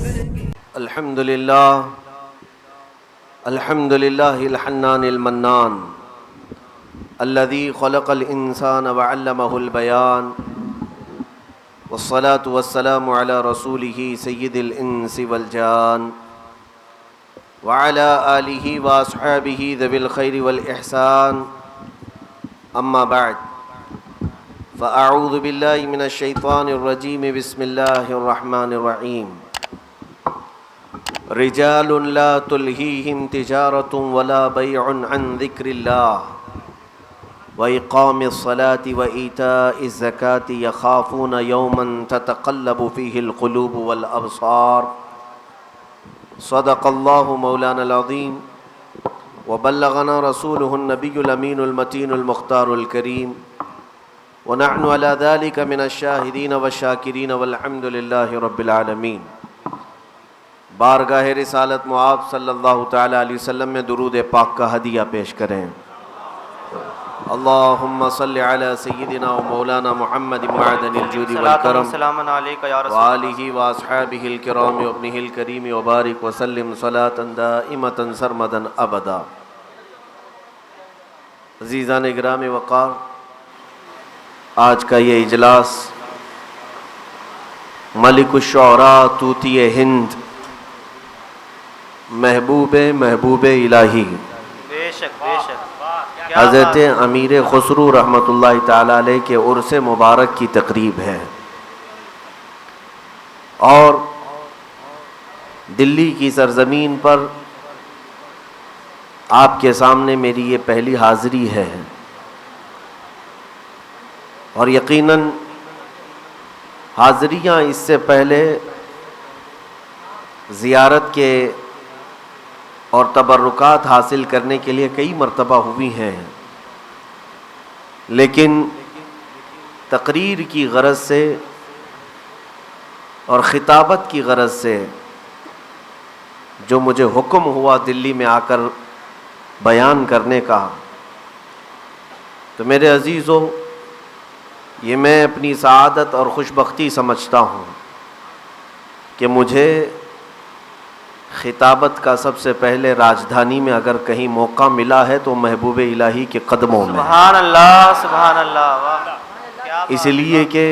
الحمد للہ الحنان المنان الذي خلق الإنسان وعلمه البيان والصلاة والسلام على رسوله سيد الإنس والجان وعلى آله وأصحابه ذوي الخير والإحسان أما بعد فأعوذ بالله من الشيطان الرجيم بسم الله الرحمن الرحيم رجال لا تلهيهم تجارة ولا بيع عن ذكر الله وإقام الصلاة وإيتاء الزكاة يخافون يوما تتقلب فيه القلوب والأبصار صدق الله مولانا العظيم وبلغنا رسوله النبي الأمين المتين المختار الكريم ونحن على ذلك من الشاهدين والشاكرين والحمد لله رب العالمين۔ بارگاہ رسالت معاب صلی اللہ تعالی علیہ وسلم میں درود پاک کا ہدیہ پیش کریں۔ اللہم صلی علی سیدنا و مولانا محمد معدن الجود والکرم وآلہ واصحابہ الکرام وابنہ الکریم وبارک وسلم صلاة دائمة سرمدا ابدا۔ عزیزان اکرام وقار، آج کا یہ اجلاس ملک الشعراء طوطی ہند محبوب الہی حضرت امیر خسرو رحمۃ اللہ تعالی علیہ کے عرس مبارک کی تقریب ہے، اور دلی کی سرزمین پر آپ کے سامنے میری یہ پہلی حاضری ہے، اور یقیناً حاضریاں اس سے پہلے زیارت کے اور تبرکات حاصل کرنے کے لیے کئی مرتبہ ہوئی ہیں، لیکن تقریر کی غرض سے اور خطابت کی غرض سے جو مجھے حکم ہوا دلی میں آ کر بیان کرنے کا، تو میرے عزیزو، یہ میں اپنی سعادت اور خوشبختی سمجھتا ہوں کہ مجھے خطابت کا سب سے پہلے راجدھانی میں اگر کہیں موقع ملا ہے تو محبوب الہی کے قدموں میں۔ سبحان اللہ، سبحان اللہ۔ اس لیے کہ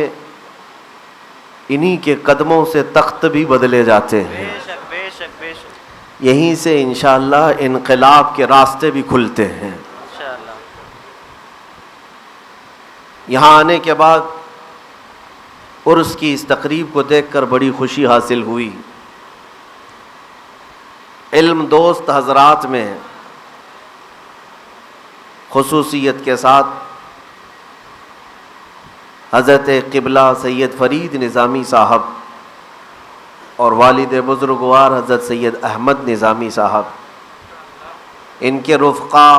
انہی کے قدموں سے تخت بھی بدلے جاتے ہیں، بے شک بے شک بے شک، یہیں سے انشاءاللہ انقلاب کے راستے بھی کھلتے ہیں۔ انشاءاللہ۔ یہاں آنے کے بعد عرس کی اس تقریب کو دیکھ کر بڑی خوشی حاصل ہوئی۔ علم دوست حضرات میں خصوصیت کے ساتھ حضرت قبلہ سید فرید نظامی صاحب اور والد بزرگوار حضرت سید احمد نظامی صاحب، ان کے رفقا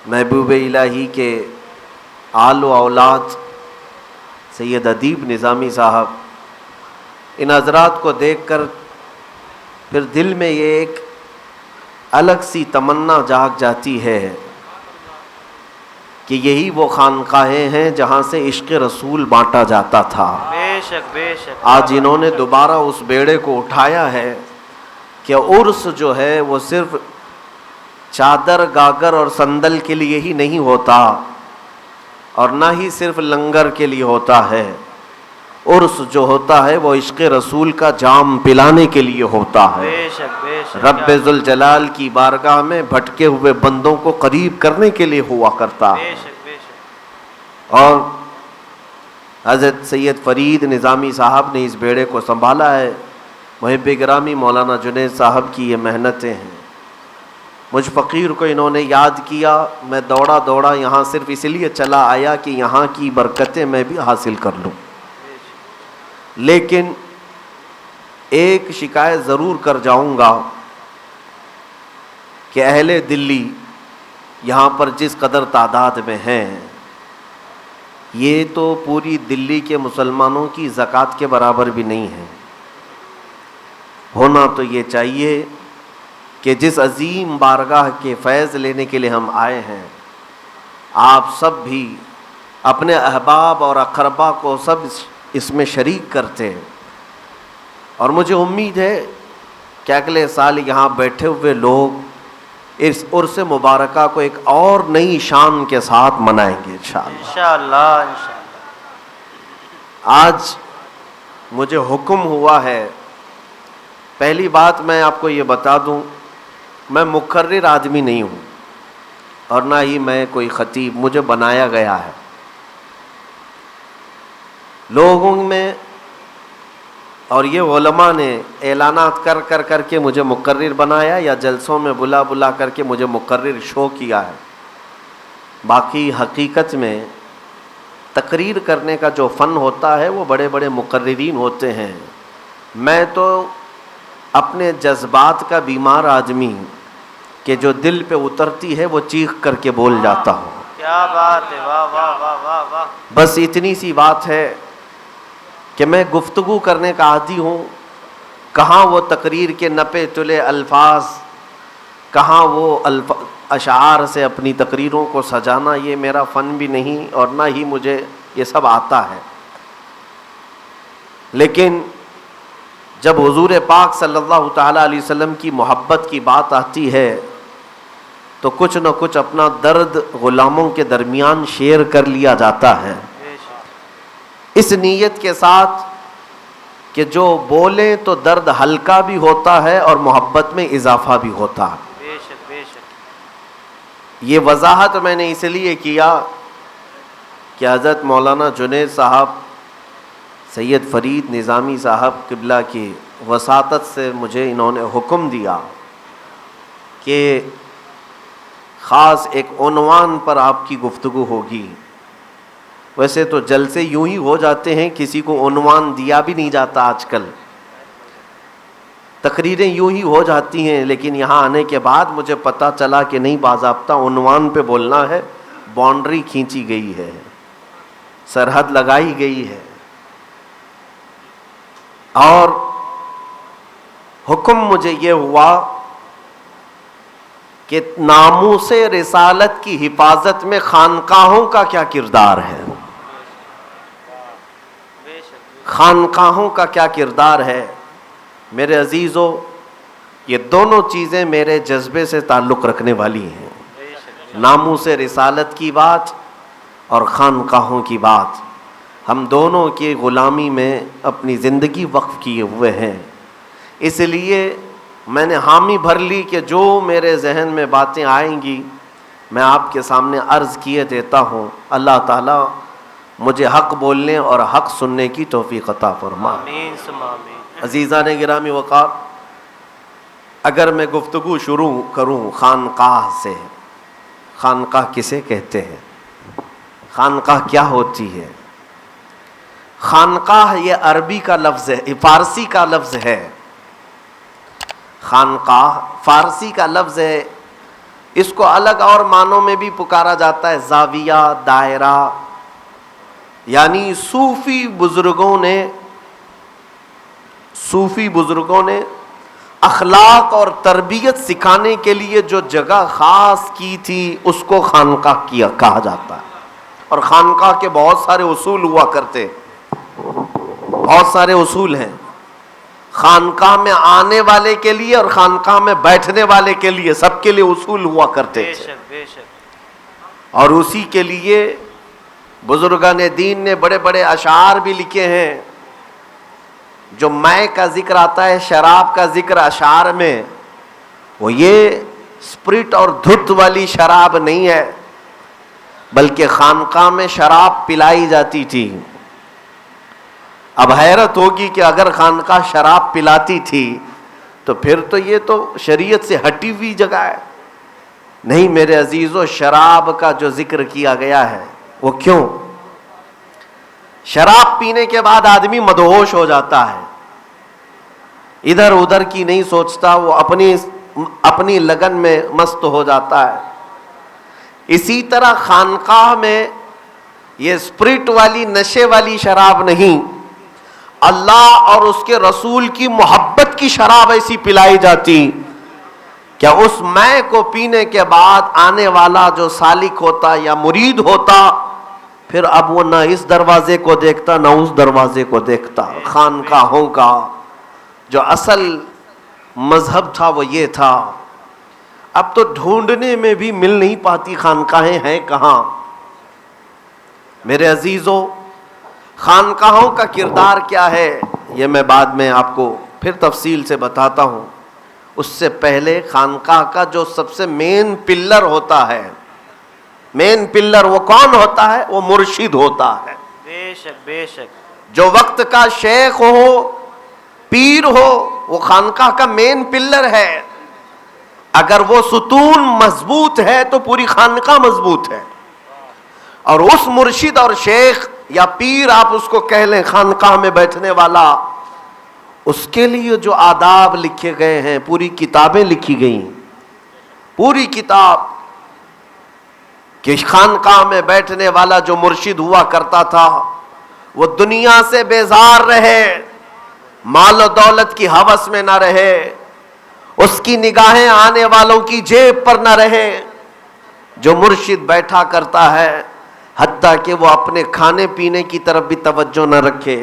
محبوب الہی کے آل و اولاد سید ادیب نظامی صاحب، ان حضرات کو دیکھ کر پھر دل میں یہ ایک الگ سی تمنا جاگ جاتی ہے کہ یہی وہ خانقاہیں ہیں جہاں سے عشق رسول بانٹا جاتا تھا۔ بے شک بے شک۔ آج انہوں نے دوبارہ اس بیڑے کو اٹھایا ہے کہ عرس جو ہے وہ صرف چادر گاگر اور صندل کے لیے ہی نہیں ہوتا، اور نہ ہی صرف لنگر کے لیے ہوتا ہے۔ عرس جو ہوتا ہے وہ عشق رسول کا جام پلانے کے لیے ہوتا ہے، بے شک بے شک۔ رب ذوالجلال کی بارگاہ میں بھٹکے ہوئے بندوں کو قریب کرنے کے لیے ہوا کرتا ہے۔ بے شک بے شک۔ اور حضرت سید فرید نظامی صاحب نے اس بیڑے کو سنبھالا ہے۔ محب گرامی مولانا جنید صاحب کی یہ محنتیں ہیں۔ مجھ فقیر کو انہوں نے یاد کیا، میں دوڑا یہاں صرف اس لیے چلا آیا کہ یہاں کی برکتیں میں بھی حاصل کر لوں، لیکن ایک شکایت ضرور کر جاؤں گا کہ اہل دلی یہاں پر جس قدر تعداد میں ہیں، یہ تو پوری دلی کے مسلمانوں کی زکوٰۃ کے برابر بھی نہیں ہے۔ ہونا تو یہ چاہیے کہ جس عظیم بارگاہ کے فیض لینے کے لیے ہم آئے ہیں، آپ سب بھی اپنے احباب اور اقربا کو سب اس میں شریک کرتے، اور مجھے امید ہے کہ اگلے سال یہاں بیٹھے ہوئے لوگ اس عرس مبارکہ کو ایک اور نئی شان کے ساتھ منائیں گے انشاءاللہ۔ انشاءاللہ انشاءاللہ۔ آج مجھے حکم ہوا ہے، پہلی بات میں آپ کو یہ بتا دوں، میں مقرر آدمی نہیں ہوں اور نہ ہی میں کوئی خطیب، مجھے بنایا گیا ہے۔ لوگوں میں اور یہ علماء نے اعلانات کر کے مجھے مقرر بنایا یا جلسوں میں بلا کر کے مجھے مقرر شو کیا ہے۔ باقی حقیقت میں تقریر کرنے کا جو فن ہوتا ہے وہ بڑے بڑے مقررین ہوتے ہیں، میں تو اپنے جذبات کا بیمار آدمی کہ جو دل پہ اترتی ہے وہ چیخ کر کے بول جاتا ہوں۔ کیا بات ہے، واہ واہ واہ واہ واہ۔ بس اتنی سی بات ہے کہ میں گفتگو کرنے کا عادی ہوں، کہاں وہ تقریر کے نپے تلے الفاظ، کہاں وہ اشعار سے اپنی تقریروں کو سجانا، یہ میرا فن بھی نہیں اور نہ ہی مجھے یہ سب آتا ہے۔ لیکن جب حضور پاک صلی اللہ تعالیٰ علیہ وسلم کی محبت کی بات آتی ہے تو کچھ نہ کچھ اپنا درد غلاموں کے درمیان شیئر کر لیا جاتا ہے، بے شک اس نیت کے ساتھ کہ جو بولیں تو درد ہلکا بھی ہوتا ہے اور محبت میں اضافہ بھی ہوتا ہے۔ بے شک بے شک۔ یہ وضاحت میں نے اس لیے کیا کہ حضرت مولانا جنید صاحب، سید فرید نظامی صاحب قبلہ کی وساطت سے مجھے انہوں نے حکم دیا کہ خاص ایک عنوان پر آپ کی گفتگو ہوگی۔ ویسے تو جلسے یوں ہی ہو جاتے ہیں، کسی کو عنوان دیا بھی نہیں جاتا آج کل، تقریریں یوں ہی ہو جاتی ہیں، لیکن یہاں آنے کے بعد مجھے پتہ چلا کہ نہیں، باضابطہ عنوان پہ بولنا ہے، باؤنڈری کھینچی گئی ہے، سرحد لگائی گئی ہے، اور حکم مجھے یہ ہوا کہ ناموس رسالت کی حفاظت میں خانقاہوں کا کیا کردار ہے، بے شک خانقاہوں کا کیا کردار ہے۔ میرے عزیزو، یہ دونوں چیزیں میرے جذبے سے تعلق رکھنے والی ہیں، بے شک۔ ناموس رسالت کی بات اور خانقاہوں کی بات۔ ہم دونوں کی غلامی میں اپنی زندگی وقف کیے ہوئے ہیں، اس لیے میں نے حامی بھر لی کہ جو میرے ذہن میں باتیں آئیں گی میں آپ کے سامنے عرض کیے دیتا ہوں۔ اللہ تعالیٰ مجھے حق بولنے اور حق سننے کی توفیق عطا فرما۔ آمین ثم آمین۔ عزیزان گرامی وقار، اگر میں گفتگو شروع کروں خانقاہ سے، خانقاہ کسے کہتے ہیں، خانقاہ کیا ہوتی ہے؟ خانقاہ یہ عربی کا لفظ ہے، فارسی کا لفظ ہے۔ خانقاہ فارسی کا لفظ ہے، اس کو الگ اور معنوں میں بھی پکارا جاتا ہے، زاویہ، دائرہ، یعنی صوفی بزرگوں نے اخلاق اور تربیت سکھانے کے لیے جو جگہ خاص کی تھی اس کو خانقاہ کہا جاتا ہے۔ اور خانقاہ کے بہت سارے اصول ہوا کرتے، بہت سارے اصول ہیں خانقاہ میں آنے والے کے لیے اور خانقاہ میں بیٹھنے والے کے لیے، سب کے لیے اصول ہوا کرتے بے تھے، شک بے شک۔ اور اسی کے لیے بزرگان دین نے بڑے بڑے اشعار بھی لکھے ہیں۔ جو مے کا ذکر آتا ہے، شراب کا ذکر اشعار میں، وہ یہ اسپرٹ اور دھت والی شراب نہیں ہے، بلکہ خانقاہ میں شراب پلائی جاتی تھی۔ اب حیرت ہوگی کہ اگر خانقاہ شراب پلاتی تھی تو پھر تو یہ تو شریعت سے ہٹی ہوئی جگہ ہے۔ نہیں میرے عزیزو، شراب کا جو ذکر کیا گیا ہے وہ کیوں؟ شراب پینے کے بعد آدمی مدہوش ہو جاتا ہے، ادھر ادھر کی نہیں سوچتا، وہ اپنی لگن میں مست ہو جاتا ہے۔ اسی طرح خانقاہ میں یہ اسپرٹ والی نشے والی شراب نہیں، اللہ اور اس کے رسول کی محبت کی شراب ایسی پلائی جاتی کہ اس مے کو پینے کے بعد آنے والا جو سالک ہوتا یا مرید ہوتا، پھر اب وہ نہ اس دروازے کو دیکھتا نہ اس دروازے کو دیکھتا۔ خانقاہوں کا جو اصل مذہب تھا وہ یہ تھا. اب تو ڈھونڈنے میں بھی مل نہیں پاتی خانقاہیں ہیں کہاں. میرے عزیزو، خانقاہوں کا کردار کیا ہے یہ میں بعد میں آپ کو پھر تفصیل سے بتاتا ہوں. اس سے پہلے خانقاہ کا جو سب سے مین پلر ہوتا ہے، مین پلر وہ کون ہوتا ہے؟ وہ مرشد ہوتا ہے. بے شک بے شک. جو وقت کا شیخ ہو، پیر ہو، وہ خانقاہ کا مین پلر ہے. اگر وہ ستون مضبوط ہے تو پوری خانقاہ مضبوط ہے. اور اس مرشد اور شیخ یا پیر آپ اس کو کہہ لیں، خانقاہ میں بیٹھنے والا، اس کے لیے جو آداب لکھے گئے ہیں، پوری کتابیں لکھی گئیں، پوری کتاب، کہ خانقاہ میں بیٹھنے والا جو مرشد ہوا کرتا تھا وہ دنیا سے بیزار رہے، مال و دولت کی ہوس میں نہ رہے، اس کی نگاہیں آنے والوں کی جیب پر نہ رہے. جو مرشد بیٹھا کرتا ہے حتیٰ کہ وہ اپنے کھانے پینے کی طرف بھی توجہ نہ رکھے،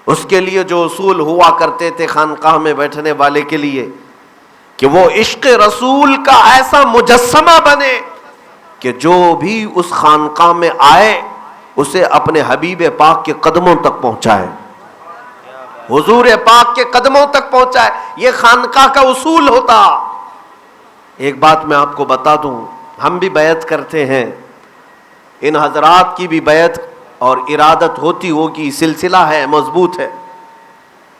اس کے لیے جو اصول ہوا کرتے تھے خانقاہ میں بیٹھنے والے کے لیے، کہ وہ عشق رسول کا ایسا مجسمہ بنے کہ جو بھی اس خانقاہ میں آئے اسے اپنے حبیب پاک کے قدموں تک پہنچائے، حضور پاک کے قدموں تک پہنچائے. یہ خانقاہ کا اصول ہوتا. ایک بات میں آپ کو بتا دوں، ہم بھی بیعت کرتے ہیں، ان حضرات کی بھی بیعت اور ارادت ہوتی ہوگی، سلسلہ ہے، مضبوط ہے.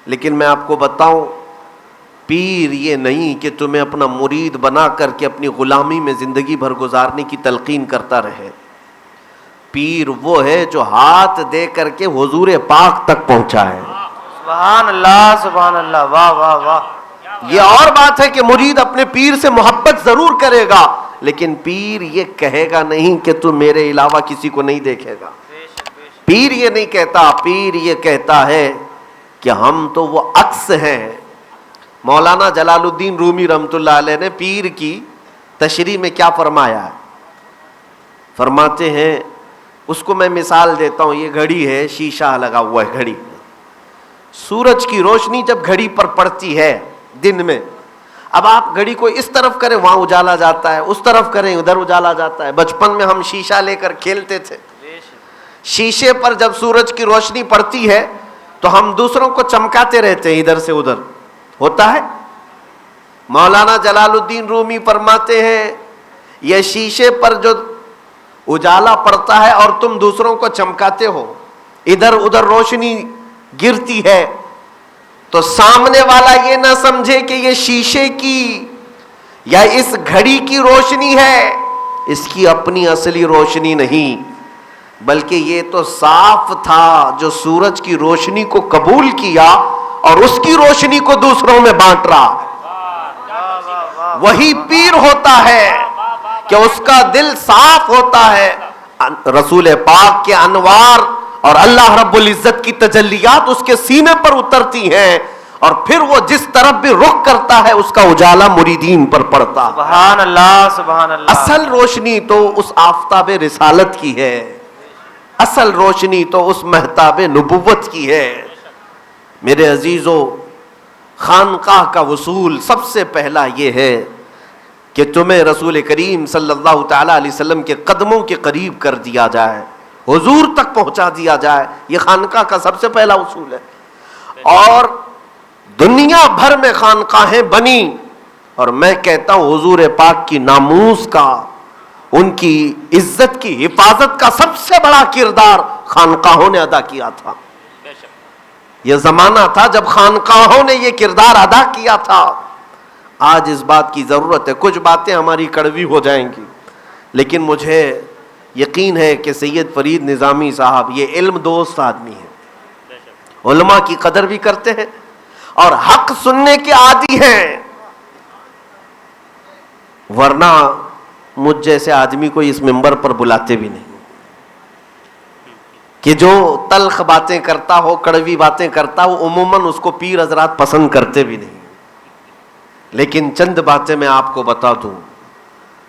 لیکن میں آپ کو بتاؤں، پیر یہ نہیں کہ تمہیں اپنا مرید بنا کر کے اپنی غلامی میں زندگی بھر گزارنے کی تلقین کرتا رہے. پیر وہ ہے جو ہاتھ دے کر کے حضور پاک تک پہنچا ہے. سبحان اللہ سبحان اللہ. واہ واہ واہ. یہ اور بات ہے کہ مرید اپنے پیر سے محبت ضرور کرے گا، لیکن پیر یہ کہے گا نہیں کہ تو میرے علاوہ کسی کو نہیں دیکھے گا. پیر یہ نہیں کہتا. پیر یہ کہتا ہے کہ ہم تو وہ عکس ہیں. مولانا جلال الدین رومی رحمۃ اللہ علیہ نے پیر کی تشریح میں کیا فرمایا ہے؟ فرماتے ہیں، اس کو میں مثال دیتا ہوں. یہ گھڑی ہے، شیشہ لگا ہوا ہے گھڑی. سورج کی روشنی جب گھڑی پر پڑتی ہے دن میں، اب آپ گھڑی کو اس طرف کریں وہاں اجالا جاتا ہے، اس طرف کریں ادھر اجالا جاتا ہے. بچپن میں ہم شیشہ لے کر کھیلتے تھے. شیشے پر جب سورج کی روشنی پڑتی ہے تو ہم دوسروں کو چمکاتے رہتے ہیں ادھر سے ادھر. ہوتا ہے. مولانا جلال الدین رومی فرماتے ہیں، یہ شیشے پر جو اجالا پڑتا ہے اور تم دوسروں کو چمکاتے ہو، ادھر ادھر روشنی گرتی ہے، تو سامنے والا یہ نہ سمجھے کہ یہ شیشے کی یا اس گھڑی کی روشنی ہے، اس کی اپنی اصلی روشنی نہیں، بلکہ یہ تو صاف تھا جو سورج کی روشنی کو قبول کیا اور اس کی روشنی کو دوسروں میں بانٹ رہا. وہی پیر ہوتا ہے کہ اس کا دل صاف ہوتا ہے، رسول پاک کے انوار اور اللہ رب العزت کی تجلیات اس کے سینے پر اترتی ہیں، اور پھر وہ جس طرف بھی رخ کرتا ہے اس کا اجالا مریدین پر پڑتا. سبحان اللہ سبحان اللہ. اصل روشنی تو اس آفتاب رسالت کی ہے، اصل روشنی تو اس مہتاب نبوت کی ہے. میرے عزیزو، خانقاہ کا وصول سب سے پہلا یہ ہے کہ تمہیں رسول کریم صلی اللہ تعالی علیہ وسلم کے قدموں کے قریب کر دیا جائے، حضور تک پہنچا دیا جائے. یہ خانقاہ کا سب سے پہلا اصول ہے. اور دنیا بھر میں خانقاہیں بنی، اور میں کہتا ہوں حضور پاک کی ناموس کا، ان کی عزت کی حفاظت کا سب سے بڑا کردار خانقاہوں نے ادا کیا تھا. یہ زمانہ تھا جب خانقاہوں نے یہ کردار ادا کیا تھا. آج اس بات کی ضرورت ہے. کچھ باتیں ہماری کڑوی ہو جائیں گی، لیکن مجھے یقین ہے کہ سید فرید نظامی صاحب یہ علم دوست آدمی ہیں، علماء کی قدر بھی کرتے ہیں اور حق سننے کے عادی ہیں. ورنہ مجھ جیسے آدمی کو اس منبر پر بلاتے بھی نہیں، کہ جو تلخ باتیں کرتا ہو، کڑوی باتیں کرتا ہو، عموماً اس کو پیر حضرات پسند کرتے بھی نہیں. لیکن چند باتیں میں آپ کو بتا دوں.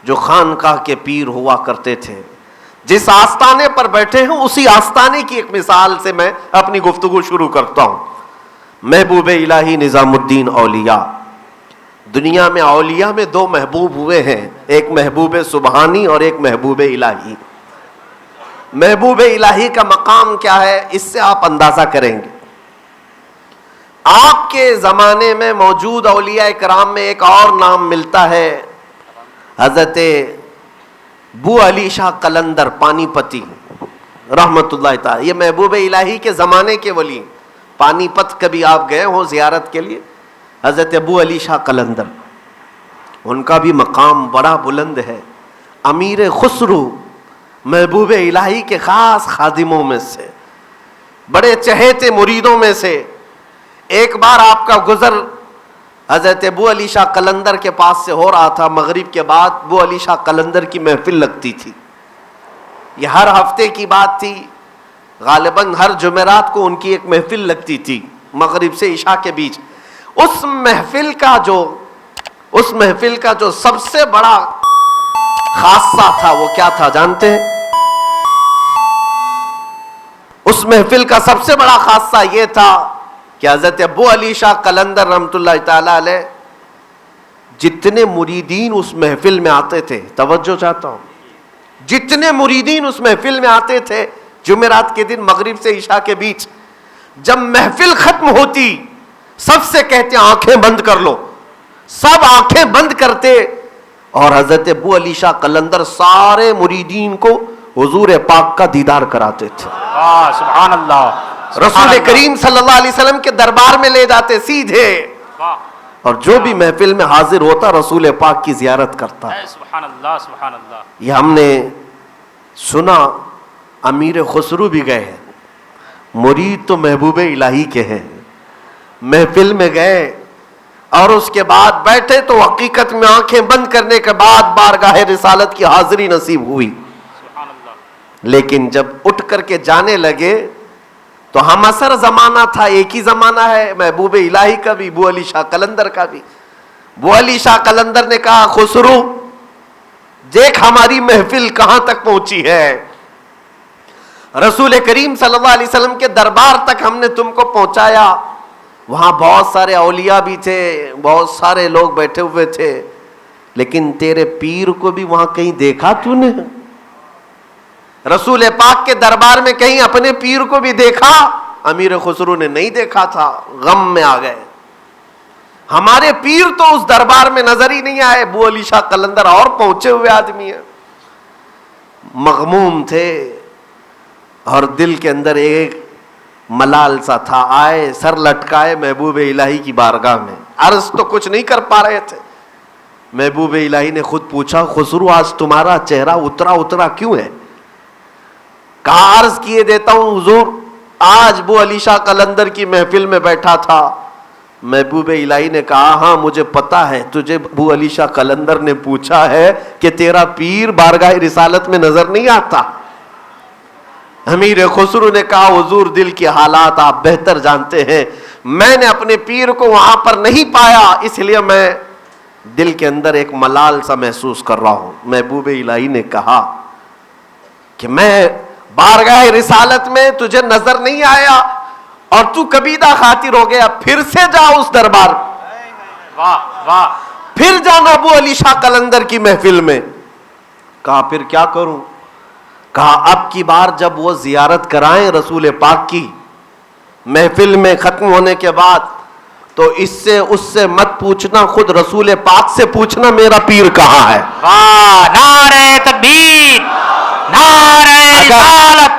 جو خانقاہ کے پیر ہوا کرتے تھے، جس آستانے پر بیٹھے ہیں اسی آستانے کی ایک مثال سے میں اپنی گفتگو شروع کرتا ہوں. محبوب الہی نظام الدین اولیاء. دنیا میں اولیاء میں دو محبوب ہوئے ہیں، ایک محبوب سبحانی اور ایک محبوب الہی. محبوب الہی کا مقام کیا ہے اس سے آپ اندازہ کریں گے. آپ کے زمانے میں موجود اولیاء کرام میں ایک اور نام ملتا ہے، حضرت بو علی شاہ قلندر پانی پتی رحمت اللہ تعالی. یہ محبوب الہی کے زمانے کے ولی. پانی پت کبھی آپ گئے ہوں زیارت کے لیے، حضرت ابو علی شاہ قلندر، ان کا بھی مقام بڑا بلند ہے. امیر خسرو محبوب الہی کے خاص خادموں میں سے، بڑے چہیتے مریدوں میں سے. ایک بار آپ کا گزر حضرت ابو علی شاہ قلندر کے پاس سے ہو رہا تھا. مغرب کے بعد ابو علی شاہ قلندر کی محفل لگتی تھی. یہ ہر ہفتے کی بات تھی، غالباً ہر جمعرات کو ان کی ایک محفل لگتی تھی مغرب سے عشاء کے بیچ. اس محفل کا جو سب سے بڑا خاصہ تھا وہ کیا تھا جانتے ہیں؟ اس محفل کا سب سے بڑا خاصہ یہ تھا کہ حضرت ابو علی شاہ قلندر رحمت اللہ تعالی علیہ جتنے مریدین اس محفل میں آتے تھے، توجہ چاہتا ہوں، جتنے مریدین اس محفل میں آتے تھے جمعرات کے دن مغرب سے عشاء کے بیچ، جب محفل ختم ہوتی سب سے کہتے آنکھیں بند کر لو. سب آنکھیں بند کرتے اور حضرت ابو علی شاہ قلندر سارے مریدین کو حضور پاک کا دیدار کراتے تھے. سبحان اللہ. رسول کریم صلی اللہ علیہ وسلم کے دربار میں لے جاتے سیدھے، اور جو بھی محفل میں حاضر ہوتا رسول پاک کی زیارت کرتا. سبحان اللہ سبحان اللہ. یہ ہم نے سنا. امیر خسرو بھی گئے ہیں، مرید تو محبوب الہی کے ہیں، محفل میں گئے اور اس کے بعد بیٹھے تو حقیقت میں آنکھیں بند کرنے کے بعد بارگاہ رسالت کی حاضری نصیب ہوئی. سبحان اللہ. لیکن جب اٹھ کر کے جانے لگے تو ہم اثر زمانہ تھا، ایک ہی زمانہ ہے محبوب الہی کا بھی، ابو علی شاہ قلندر کا بھی. ابو علی شاہ قلندر نے کہا خسرو دیکھ ہماری محفل کہاں تک پہنچی ہے. رسول کریم صلی اللہ علیہ وسلم کے دربار تک ہم نے تم کو پہنچایا. وہاں بہت سارے اولیاء بھی تھے، بہت سارے لوگ بیٹھے ہوئے تھے، لیکن تیرے پیر کو بھی وہاں کہیں دیکھا تو نے؟ رسول پاک کے دربار میں کہیں اپنے پیر کو بھی دیکھا؟ امیر خسرو نے نہیں دیکھا تھا. غم میں آ گئے، ہمارے پیر تو اس دربار میں نظر ہی نہیں آئے. ابو علی شاہ قلندر اور پہنچے ہوئے آدمی ہیں، مغموم تھے اور دل کے اندر ایک ملال سا تھا. آئے سر لٹکائے محبوب الہی کی بارگاہ میں، عرض تو کچھ نہیں کر پا رہے تھے. محبوب الہی نے خود پوچھا خسرو آج تمہارا چہرہ اترا کیوں ہے؟ کہا عرض کیے دیتا ہوں حضور، آج ابو علی شاہ قلندر کی محفل میں بیٹھا تھا. محبوب الہی نے کہا ہاں مجھے پتا ہے، تجھے ابو علی شاہ قلندر نے پوچھا ہے کہ تیرا پیر بارگاہ رسالت میں نظر نہیں آتا. امیر خسرو نے کہا حضور دل کے حالات آپ بہتر جانتے ہیں، میں نے اپنے پیر کو وہاں پر نہیں پایا، اس لیے میں دل کے اندر ایک ملال سا محسوس کر رہا ہوں. محبوب الہی نے کہا کہ میں بارگاہ رسالت میں تجھے نظر نہیں آیا اور تو کبیدہ خاطر ہو گیا، پھر سے جا اس دربار، واہ واہ. پھر جانا ابو علی شاہ قلندر کی محفل میں. کہا پھر کیا کروں؟ کہا اب کی بار جب وہ زیارت کرائیں رسول پاک کی محفل میں ختم ہونے کے بعد تو اس سے مت پوچھنا، خود رسول پاک سے پوچھنا میرا پیر کہاں ہے. واہ. نعرہ تکبیر، نعرہ رسالت،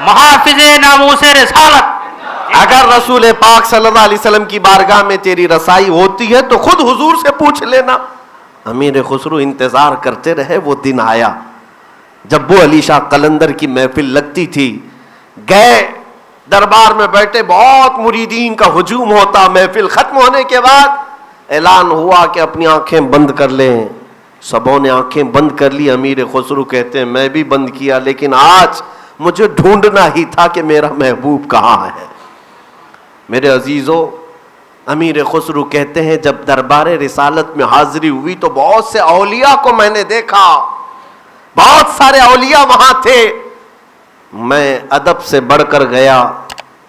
محافظ ناموس رسالت. اگر رسول پاک صلی اللہ علیہ وسلم کی بارگاہ میں تیری رسائی ہوتی ہے تو خود حضور سے پوچھ لینا. امیر خسرو انتظار کرتے رہے. وہ دن آیا جب ابو علی شاہ قلندر کی محفل لگتی تھی. گئے دربار میں بیٹھے، بہت مریدین کا ہجوم ہوتا. محفل ختم ہونے کے بعد اعلان ہوا کہ اپنی آنکھیں بند کر لیں. سبوں نے آنکھیں بند کر لی. امیر خسرو کہتے ہیں میں بھی بند کیا، لیکن آج مجھے ڈھونڈنا ہی تھا کہ میرا محبوب کہاں ہے. میرے عزیزوں، امیر خسرو کہتے ہیں جب دربار رسالت میں حاضری ہوئی تو بہت سے اولیاء کو میں نے دیکھا، بہت سارے اولیاء وہاں تھے. میں ادب سے بڑھ کر گیا.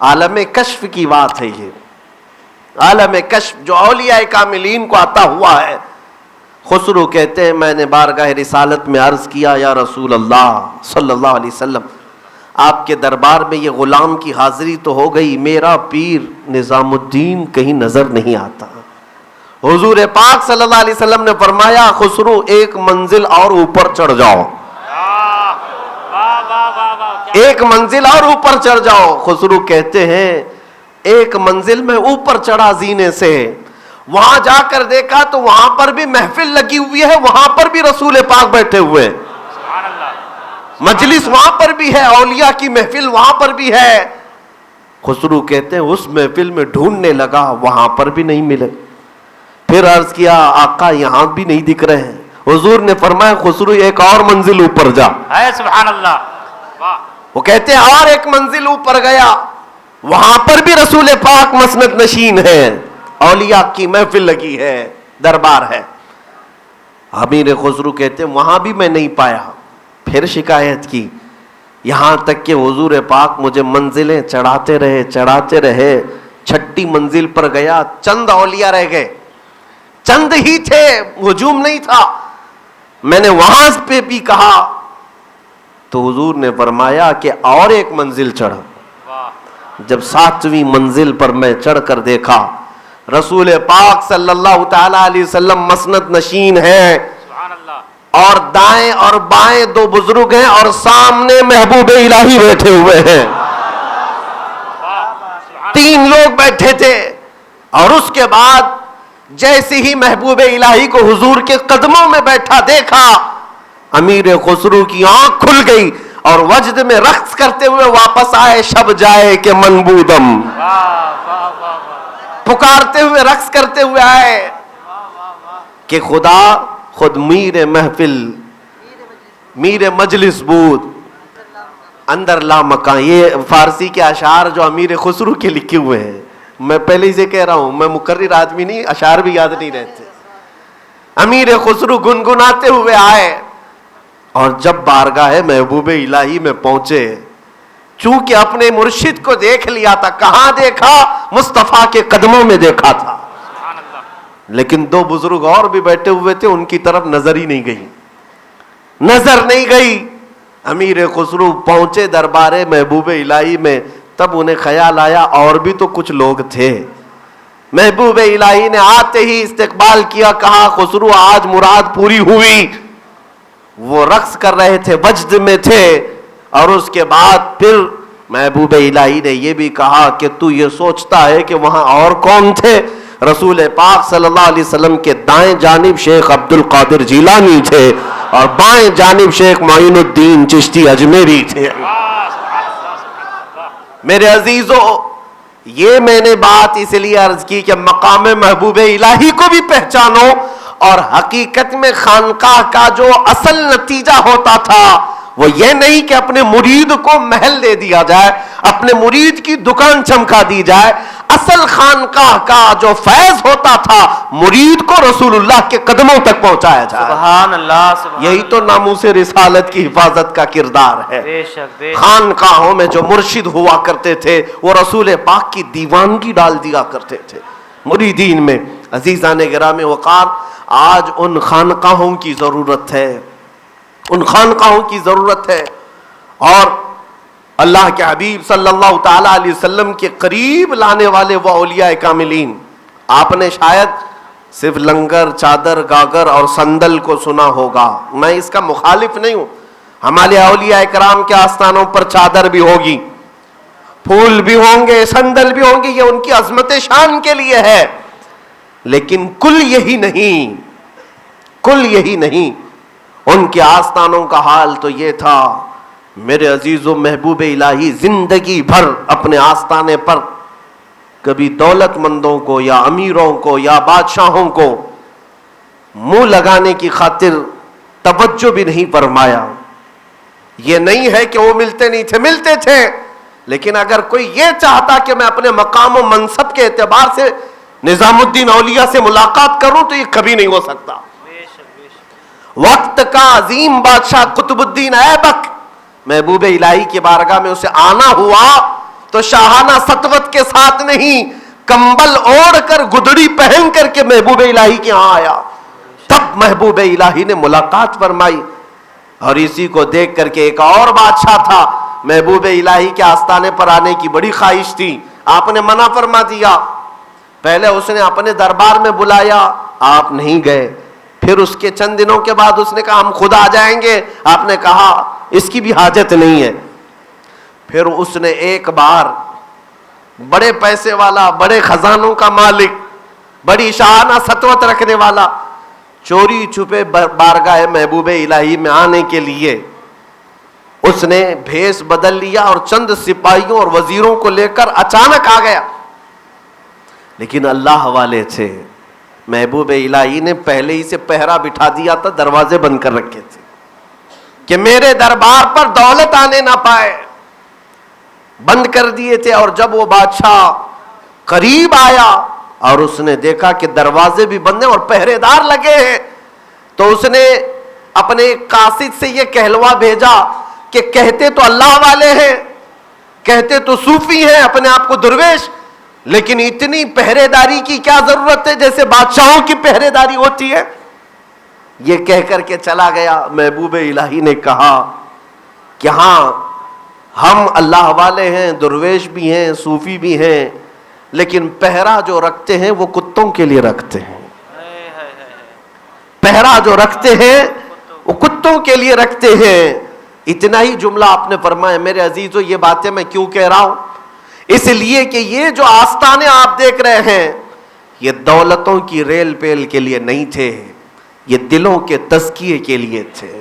عالم کشف کی بات ہے یہ. عالم کشف جو اولیاء کاملین کو عطا ہوا ہے. خسرو کہتے ہیں میں نے بارگاہ رسالت میں عرض کیا یا رسول اللہ صلی اللہ علیہ وسلم آپ کے دربار میں یہ غلام کی حاضری تو ہو گئی, میرا پیر نظام الدین کہیں نظر نہیں آتا. حضور پاک صلی اللہ علیہ وسلم نے فرمایا خسرو ایک منزل اور اوپر چڑھ جاؤ, ایک منزل اور اوپر چڑھ جاؤ. خسرو کہتے ہیں ایک منزل میں اوپر چڑھا زینے سے, وہاں جا کر دیکھا تو وہاں پر بھی محفل لگی ہوئی ہے, وہاں پر بھی رسول پاک بیٹھے ہوئے ہیں, مجلس وہاں پر بھی ہے, اولیاء کی محفل وہاں پر بھی ہے. خسرو کہتے ہیں اس محفل میں ڈھونڈنے لگا, وہاں پر بھی نہیں ملے. پھر عرض کیا آقا یہاں بھی نہیں دکھ رہے ہیں. حضور نے فرمایا خسرو ایک اور منزل اوپر جا. سبحان اللہ. وہ کہتے ہیں اور ایک منزل اوپر گیا, وہاں پر بھی رسول پاک مسند نشین ہے, اولیاء کی محفل لگی ہے, دربار ہے. امیر خسرو کہتے ہیں وہاں بھی میں نہیں پایا. پھر شکایت کی, یہاں تک کہ حضور پاک مجھے منزلیں چڑھاتے رہے. چھٹی منزل پر گیا, چند اولیاء رہ گئے, چند ہی تھے, ہجوم نہیں تھا. میں نے وہاں پہ بھی کہا تو حضور نے فرمایا کہ اور ایک منزل چڑھا. جب 7ویں منزل پر میں چڑھ کر دیکھا رسول پاک صلی اللہ تعالی علیہ وسلم مسند نشین ہے, اور دائیں اور بائیں 2 بزرگ ہیں, اور سامنے محبوب الہی بیٹھے ہوئے ہیں. 3 لوگ بیٹھے تھے, اور اس کے بعد جیسے ہی محبوب الہی کو حضور کے قدموں میں بیٹھا دیکھا, امیر خسرو کی آنکھ کھل گئی اور وجد میں رقص کرتے ہوئے واپس آئے. شب جائے کہ منبودم, پکارتے ہوئے رقص کرتے ہوئے آئے کہ خدا خود میر محفل میر مجلس بود اندر لا مکان. یہ فارسی کے اشعار جو امیر خسرو کے لکھے ہوئے ہیں, میں پہلے ہی سے کہہ رہا ہوں, میں مقرر آدمی نہیں, اشعار بھی یاد نہیں رہتے. امیر خسرو گنگناتے ہوئے آئے, اور جب بارگاہ محبوب الہی میں پہنچے, چونکہ اپنے مرشد کو دیکھ لیا تھا, کہاں دیکھا, مصطفیٰ کے قدموں میں دیکھا تھا, لیکن 2 بزرگ اور بھی بیٹھے ہوئے تھے, ان کی طرف نظر ہی نہیں گئی, نظر نہیں گئی. امیر خسرو پہنچے دربار محبوب الہی میں, تب انہیں خیال آیا اور بھی تو کچھ لوگ تھے. محبوب الہی نے آتے ہی استقبال کیا, کہا خسرو آج مراد پوری ہوئی. وہ رقص کر رہے تھے, وجد میں تھے, اور اس کے بعد پھر محبوب الہی نے یہ بھی کہا کہ تو یہ سوچتا ہے کہ وہاں اور کون تھے. رسول پاک صلی اللہ علیہ وسلم کے دائیں جانب شیخ عبد القادر جیلانی تھے, اور بائیں جانب شیخ معین الدین چشتی اجمیری تھے. میرے عزیزو, یہ میں نے بات اس لیے عرض کی کہ مقام محبوب الہی کو بھی پہچانو, اور حقیقت میں خانقاہ کا جو اصل نتیجہ ہوتا تھا وہ یہ نہیں کہ اپنے مرید کو محل دے دیا جائے, اپنے مرید کی دکان چمکا دی جائے. اصل خانقاہ کا جو فیض ہوتا تھا مرید کو رسول اللہ کے قدموں تک پہنچایا جائے. سبحان اللہ, سبحان یہی تو ناموس رسالت کی حفاظت کا کردار ہے. بے شک. خانقاہوں میں جو مرشد ہوا کرتے تھے وہ رسول پاک کی دیوانگی ڈال دیا کرتے تھے مریدین میں. عزیزان گرامی وقار, آج ان خانقاہوں کی ضرورت ہے, ان خانقاہوں کی ضرورت ہے. اور اللہ کے حبیب صلی اللہ تعالی علیہ وسلم کے قریب لانے والے وہ اولیاء کاملین, آپ نے شاید صرف لنگر, چادر, گاگر اور صندل کو سنا ہوگا. میں اس کا مخالف نہیں ہوں, ہمارے اولیاء کرام کے آستانوں پر چادر بھی ہوگی, پھول بھی ہوں گے, صندل بھی ہوں گے, یہ ان کی عظمت شان کے لیے ہے, لیکن کل یہی نہیں, کل یہی نہیں. ان کے آستانوں کا حال تو یہ تھا میرے عزیزو, محبوب الہی زندگی بھر اپنے آستانے پر کبھی دولت مندوں کو یا امیروں کو یا بادشاہوں کو منہ لگانے کی خاطر توجہ بھی نہیں فرمایا. یہ نہیں ہے کہ وہ ملتے نہیں تھے, ملتے تھے, لیکن اگر کوئی یہ چاہتا کہ میں اپنے مقام و منصب کے اعتبار سے نظام الدین اولیاء سے ملاقات کروں تو یہ کبھی نہیں ہو سکتا. وقت کا عظیم بادشاہ قطب الدین ایبک محبوب الہی کی بارگاہ میں اسے آنا ہوا تو شاہانہ سطوت کے ساتھ نہیں, کمبل اوڑھ کر گدڑی پہن کر کے محبوب الہی کے ہاں آیا. تب محبوب الہی نے ملاقات فرمائی. اور اسی کو دیکھ کر کے ایک اور بادشاہ تھا, محبوب الہی کے آستانے پر آنے کی بڑی خواہش تھی, آپ نے منع فرما دیا. پہلے اس نے اپنے دربار میں بلایا, آپ نہیں گئے. پھر اس کے چند دنوں کے بعد اس نے کہا ہم خود آ جائیں گے, آپ نے کہا اس کی بھی حاجت نہیں ہے. پھر اس نے ایک بار بڑے پیسے والا, بڑے خزانوں کا مالک, بڑی شاہانہ سطوت رکھنے والا, چوری چھپے بارگاہ محبوب الہی میں آنے کے لیے اس نے بھیس بدل لیا اور چند سپاہیوں اور وزیروں کو لے کر اچانک آ گیا. لیکن اللہ والے تھے, محبوب الہی نے پہلے ہی سے پہرا بٹھا دیا تھا, دروازے بند کر رکھے تھے کہ میرے دربار پر دولت آنے نہ پائے, بند کر دیے تھے. اور جب وہ بادشاہ قریب آیا اور اس نے دیکھا کہ دروازے بھی بند ہیں اور پہرے دار لگے ہیں, تو اس نے اپنے قاصد سے یہ کہلوا بھیجا کہ کہتے تو اللہ والے ہیں, کہتے تو صوفی ہیں, اپنے آپ کو درویش, لیکن اتنی پہرے داری کی کیا ضرورت ہے جیسے بادشاہوں کی پہرے داری ہوتی ہے. یہ کہہ کر کے چلا گیا. محبوب الہی نے کہا کہ ہاں ہم اللہ والے ہیں, درویش بھی ہیں, صوفی بھی ہیں, لیکن پہرا جو رکھتے ہیں وہ کتوں کے لیے رکھتے ہیں. پہرا جو رکھتے ہیں وہ کتوں کے لیے رکھتے ہیں. اتنا ہی جملہ آپ نے فرمایا. میرے عزیزو, یہ باتیں میں کیوں کہہ رہا ہوں؟ اس لیے کہ یہ جو آستانے آپ دیکھ رہے ہیں یہ دولتوں کی ریل پیل کے لیے نہیں تھے, یہ دلوں کے تزکیے کے لیے تھے.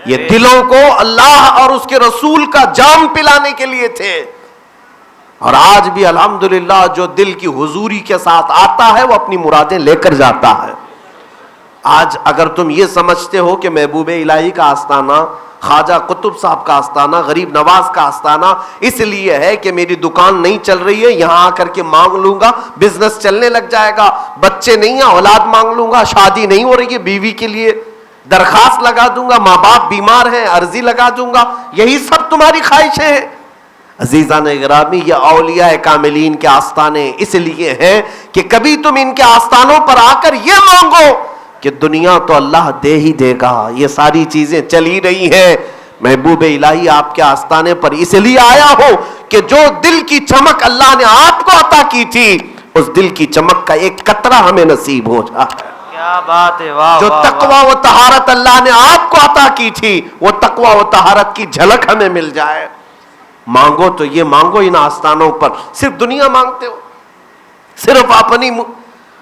یہ دلوں کو اللہ اور اس کے رسول کا جام پلانے کے لیے تھے. اور آج بھی الحمدللہ جو دل کی حضوری کے ساتھ آتا ہے وہ اپنی مرادیں لے کر جاتا ہے. آج اگر تم یہ سمجھتے ہو کہ محبوب الہی کا آستانہ, خواجہ قطب صاحب کا آستانہ, غریب نواز کا آستانہ اس لیے ہے کہ میری دکان نہیں چل رہی ہے, یہاں آ کر کے مانگ لوں گا, بزنس چلنے لگ جائے گا, بچے نہیں ہیں اولاد مانگ لوں گا, شادی نہیں ہو رہی ہے بیوی کے لیے درخواست لگا دوں گا, ماں باپ بیمار ہیں عرضی لگا دوں گا, یہی سب تمہاری خواہشیں ہیں. عزیزان گرامی, یہ اولیاء کاملین کے آستانے اس لیے ہیں کہ کبھی تم ان کے آستانوں پر آ کر یہ مانگو کہ دنیا تو اللہ دے ہی دے گا, یہ ساری چیزیں چل ہی رہی ہیں. محبوب الہی آپ کے آستانے پر اس لیے آیا ہو کہ جو دل کی چمک اللہ نے آپ کو عطا کی تھی اس دل کی چمک کا ایک قطرہ ہمیں نصیب ہو جائے. کیا بات ہے, واہ. جو تقویٰ و طہارت اللہ نے آپ کو عطا کی تھی وہ تقویٰ و طہارت کی جھلک ہمیں مل جائے. مانگو تو یہ مانگو ان آستانوں پر, صرف دنیا مانگتے ہو, صرف اپنی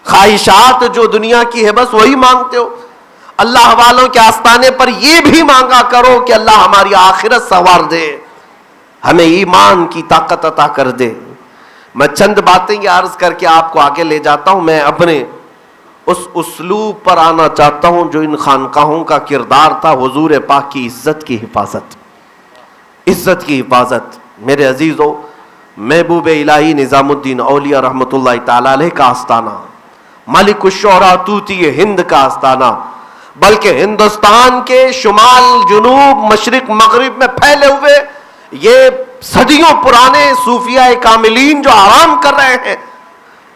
خواہشات جو دنیا کی ہے بس وہی مانگتے ہو. اللہ والوں کے آستانے پر یہ بھی مانگا کرو کہ اللہ ہماری آخرت سنوار دے, ہمیں ایمان کی طاقت عطا کر دے. میں چند باتیں یہ عرض کر کے آپ کو آگے لے جاتا ہوں. میں اپنے اس اسلوب پر آنا چاہتا ہوں جو ان خانقاہوں کا کردار تھا, حضور پاک کی عزت کی حفاظت, عزت کی حفاظت. میرے عزیزو, محبوب الہی نظام الدین اولیاء رحمت اللہ تعالی علیہ کا آستانہ, ملک الشعراء طوطی ہند کا آستانہ, بلکہ ہندوستان کے شمال جنوب مشرق مغرب میں پھیلے ہوئے یہ صدیوں پرانے صوفیاء کاملین جو آرام کر رہے ہیں,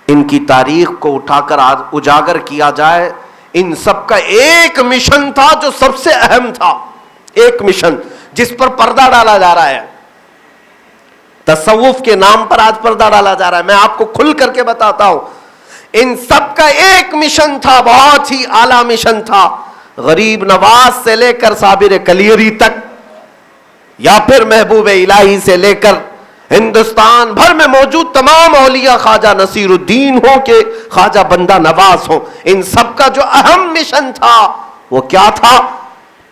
ان کی تاریخ کو اٹھا کر اجاگر کیا جائے. ان سب کا ایک مشن تھا جو سب سے اہم تھا, ایک مشن جس پر پردہ ڈالا جا رہا ہے. تصوف کے نام پر آج پردہ ڈالا جا رہا ہے. میں آپ کو کھل کر کے بتاتا ہوں, ان سب کا ایک مشن تھا, بہت ہی اعلیٰ مشن تھا. غریب نواز سے لے کر صابر کلیری تک, یا پھر محبوب الہی سے لے کر ہندوستان بھر میں موجود تمام اولیاء, خواجہ نصیر الدین ہو کہ خواجہ بندہ نواز ہو, ان سب کا جو اہم مشن تھا وہ کیا تھا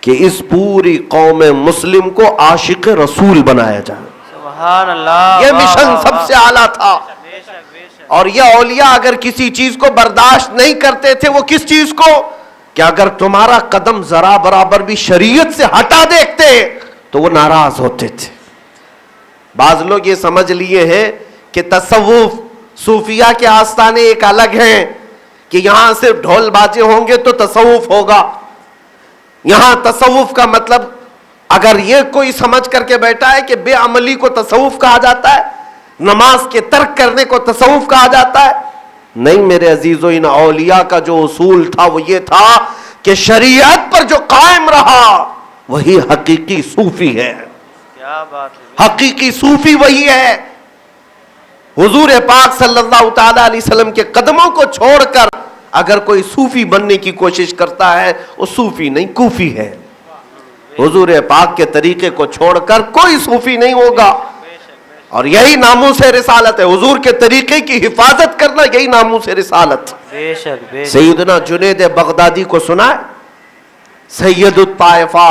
کہ اس پوری قوم مسلم کو عاشق رسول بنایا جائے. سبحان اللہ, یہ مشن سب سے اعلیٰ تھا. اور یہ اولیاء اگر کسی چیز کو برداشت نہیں کرتے تھے, وہ کس چیز کو, کہ اگر تمہارا قدم ذرا برابر بھی شریعت سے ہٹا دیکھتے تو وہ ناراض ہوتے تھے. بعض لوگ یہ سمجھ لیے ہیں کہ تصوف صوفیہ کے آستانے ایک الگ ہیں کہ یہاں صرف ڈھول باجے ہوں گے تو تصوف ہوگا. یہاں تصوف کا مطلب اگر یہ کوئی سمجھ کر کے بیٹھا ہے کہ بے عملی کو تصوف کہا جاتا ہے, نماز کے ترک کرنے کو تصوف کہا جاتا ہے؟ نہیں میرے عزیزو، ان اولیاء کا جو اصول تھا وہ یہ تھا کہ شریعت پر جو قائم رہا وہی حقیقی صوفی ہے. کیا بات ہے. حقیقی صوفی وہی ہے. حضور پاک صلی اللہ تعالی علیہ وسلم کے قدموں کو چھوڑ کر اگر کوئی صوفی بننے کی کوشش کرتا ہے وہ صوفی نہیں کوفی ہے. حضور پاک کے طریقے کو چھوڑ کر کوئی صوفی نہیں ہوگا. اور یہی ناموس رسالت ہے. حضور کے طریقے کی حفاظت کرنا یہی ناموس رسالت. بے شک بے شک. سیدنا جنید بغدادی کو سنا ہے؟ سید الطائفہ،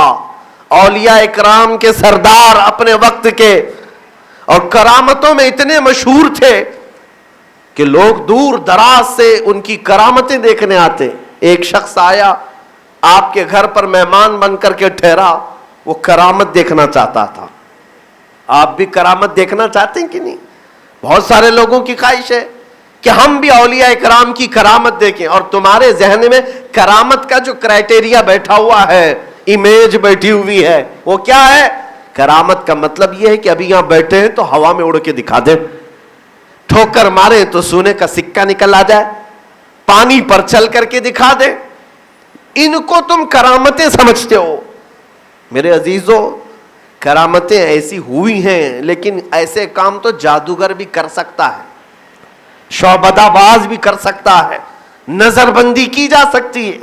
اولیاء اکرام کے سردار اپنے وقت کے، اور کرامتوں میں اتنے مشہور تھے کہ لوگ دور دراز سے ان کی کرامتیں دیکھنے آتے. ایک شخص آیا آپ کے گھر پر مہمان بن کر کے ٹھہرا، وہ کرامت دیکھنا چاہتا تھا. آپ بھی کرامت دیکھنا چاہتے ہیں کہ نہیں؟ بہت سارے لوگوں کی خواہش ہے کہ ہم بھی اولیاء اکرام کی کرامت دیکھیں. اور تمہارے ذہن میں کرامت کا جو کرائٹیریا بیٹھا ہوا ہے، امیج بیٹھی ہوئی ہے، وہ کیا ہے؟ کرامت کا مطلب یہ ہے کہ ابھی یہاں بیٹھے ہیں تو ہوا میں اڑ کے دکھا دیں، ٹھوکر مارے تو سونے کا سکہ نکل آ جائے، پانی پر چل کر کے دکھا دیں. ان کو تم کرامتیں سمجھتے ہو. میرے عزیزو، کرامتیں ایسی ہوئی ہیں، لیکن ایسے کام تو جادوگر بھی کر سکتا ہے، شعبدہ باز بھی کر سکتا ہے، نظر بندی کی جا سکتی ہے.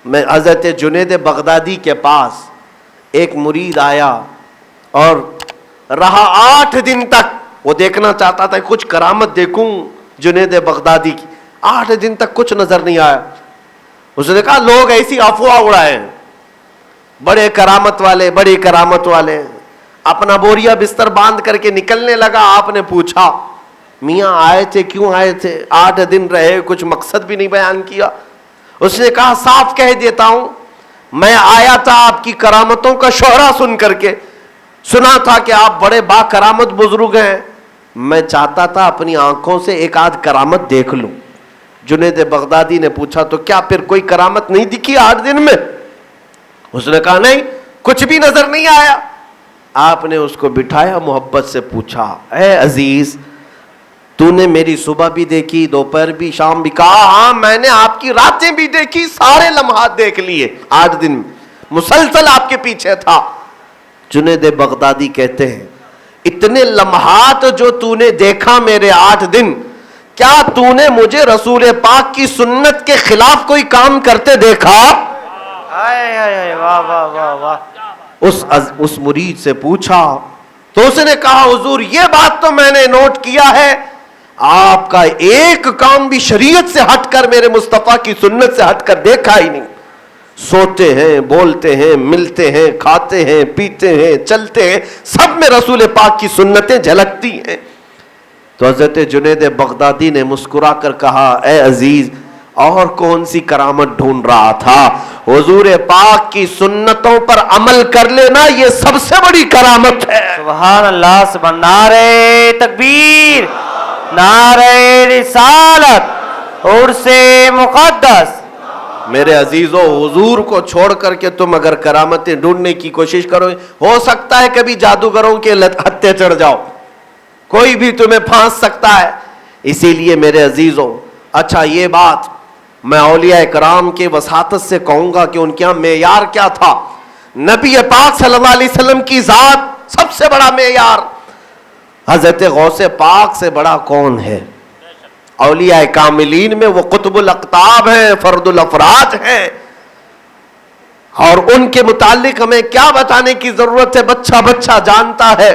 میں حضرت جنید بغدادی کے پاس ایک مرید آیا اور رہا 8 دن تک. وہ دیکھنا چاہتا تھا کچھ کرامت دیکھوں جنید بغدادی کی. 8 دن تک کچھ نظر نہیں آیا. اس نے کہا لوگ ایسی افواہ اڑائے، بڑے کرامت والے، بڑی کرامت والے. اپنا بوریا بستر باندھ کر کے نکلنے لگا. آپ نے پوچھا میاں آئے تھے، کیوں آئے تھے؟ 8 دن رہے، کچھ مقصد بھی نہیں بیان کیا. اس نے کہا صاف کہہ دیتا ہوں، میں آیا تھا آپ کی کرامتوں کا شہرا سن کر کے، سنا تھا کہ آپ بڑے با کرامت بزرگ ہیں، میں چاہتا تھا اپنی آنکھوں سے ایک آدھ کرامت دیکھ لوں. جنید بغدادی نے پوچھا تو کیا پھر کوئی کرامت نہیں دکھی 8 دن میں؟ اس نے کہا نہیں، کچھ بھی نظر نہیں آیا. آپ نے اس کو بٹھایا، محبت سے پوچھا اے عزیز، تو نے میری صبح بھی دیکھی، دوپہر بھی، شام بھی؟ کہا ہاں میں نے آپ کی راتیں بھی دیکھی، سارے لمحات دیکھ لیے 8 دن مسلسل آپ کے پیچھے تھا. جنید بغدادی کہتے ہیں اتنے لمحات جو تو نے دیکھا میرے 8 دن، کیا تو نے مجھے رسول پاک کی سنت کے خلاف کوئی کام کرتے دیکھا؟ واہ واہ واہ واہ. اس مرید سے پوچھا تو اس نے کہا حضور یہ بات تو میں نے نوٹ کیا ہے، آپ کا ایک کام بھی شریعت سے ہٹ کر، میرے مصطفیٰ کی سنت سے ہٹ کر دیکھا ہی نہیں. سوتے ہیں، بولتے ہیں، ملتے ہیں، کھاتے ہیں، پیتے ہیں، چلتے ہیں، سب میں رسول پاک کی سنتیں جھلکتی ہیں. تو حضرت جنید بغدادی نے مسکرا کر کہا اے عزیز، اور کون سی کرامت ڈھونڈ رہا تھا؟ حضور پاک کی سنتوں پر عمل کر لینا یہ سب سے بڑی کرامت ہے. سبحان اللہ. سبحان. نعرہ تکبیر، نعرہ رسالت، عرس مقدس. میرے عزیزو، حضور کو چھوڑ کر کے تم اگر کرامتیں ڈھونڈنے کی کوشش کرو، ہو سکتا ہے کبھی جادوگروں کے ہتھے چڑھ جاؤ، کوئی بھی تمہیں پھانس سکتا ہے. اسی لیے میرے عزیزو، اچھا یہ بات میں اولیاء کرام کے وساطت سے کہوں گا کہ ان کے یہاں معیار کیا تھا. نبی پاک صلی اللہ علیہ وسلم کی ذات سب سے بڑا معیار. حضرت غوث پاک سے بڑا کون ہے؟ اولیاء کاملین میں وہ قطب الاقطاب ہیں، فرد الافراد ہیں، اور ان کے متعلق ہمیں کیا بتانے کی ضرورت ہے، بچہ بچہ جانتا ہے.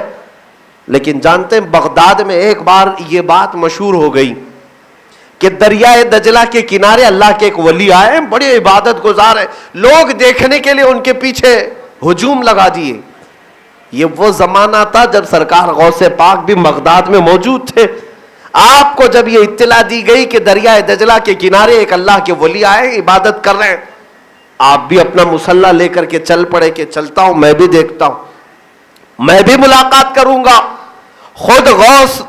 لیکن جانتے ہیں بغداد میں ایک بار یہ بات مشہور ہو گئی کہ دریائے دجلہ کے کنارے اللہ کے ایک ولی آئے، بڑے عبادت گزار ہیں، لوگ دیکھنے کے لیے ان کے پیچھے ہجوم لگا دیے. یہ وہ زمانہ تھا جب سرکار غوث پاک بھی بغداد میں موجود تھے. آپ کو جب یہ اطلاع دی گئی کہ دریائے دجلہ کے کنارے ایک اللہ کے ولی آئے، عبادت کر رہے ہیں، آپ بھی اپنا مسلح لے کر کے چل پڑے کہ چلتا ہوں، میں بھی دیکھتا ہوں، میں بھی ملاقات کروں گا. خود غوث،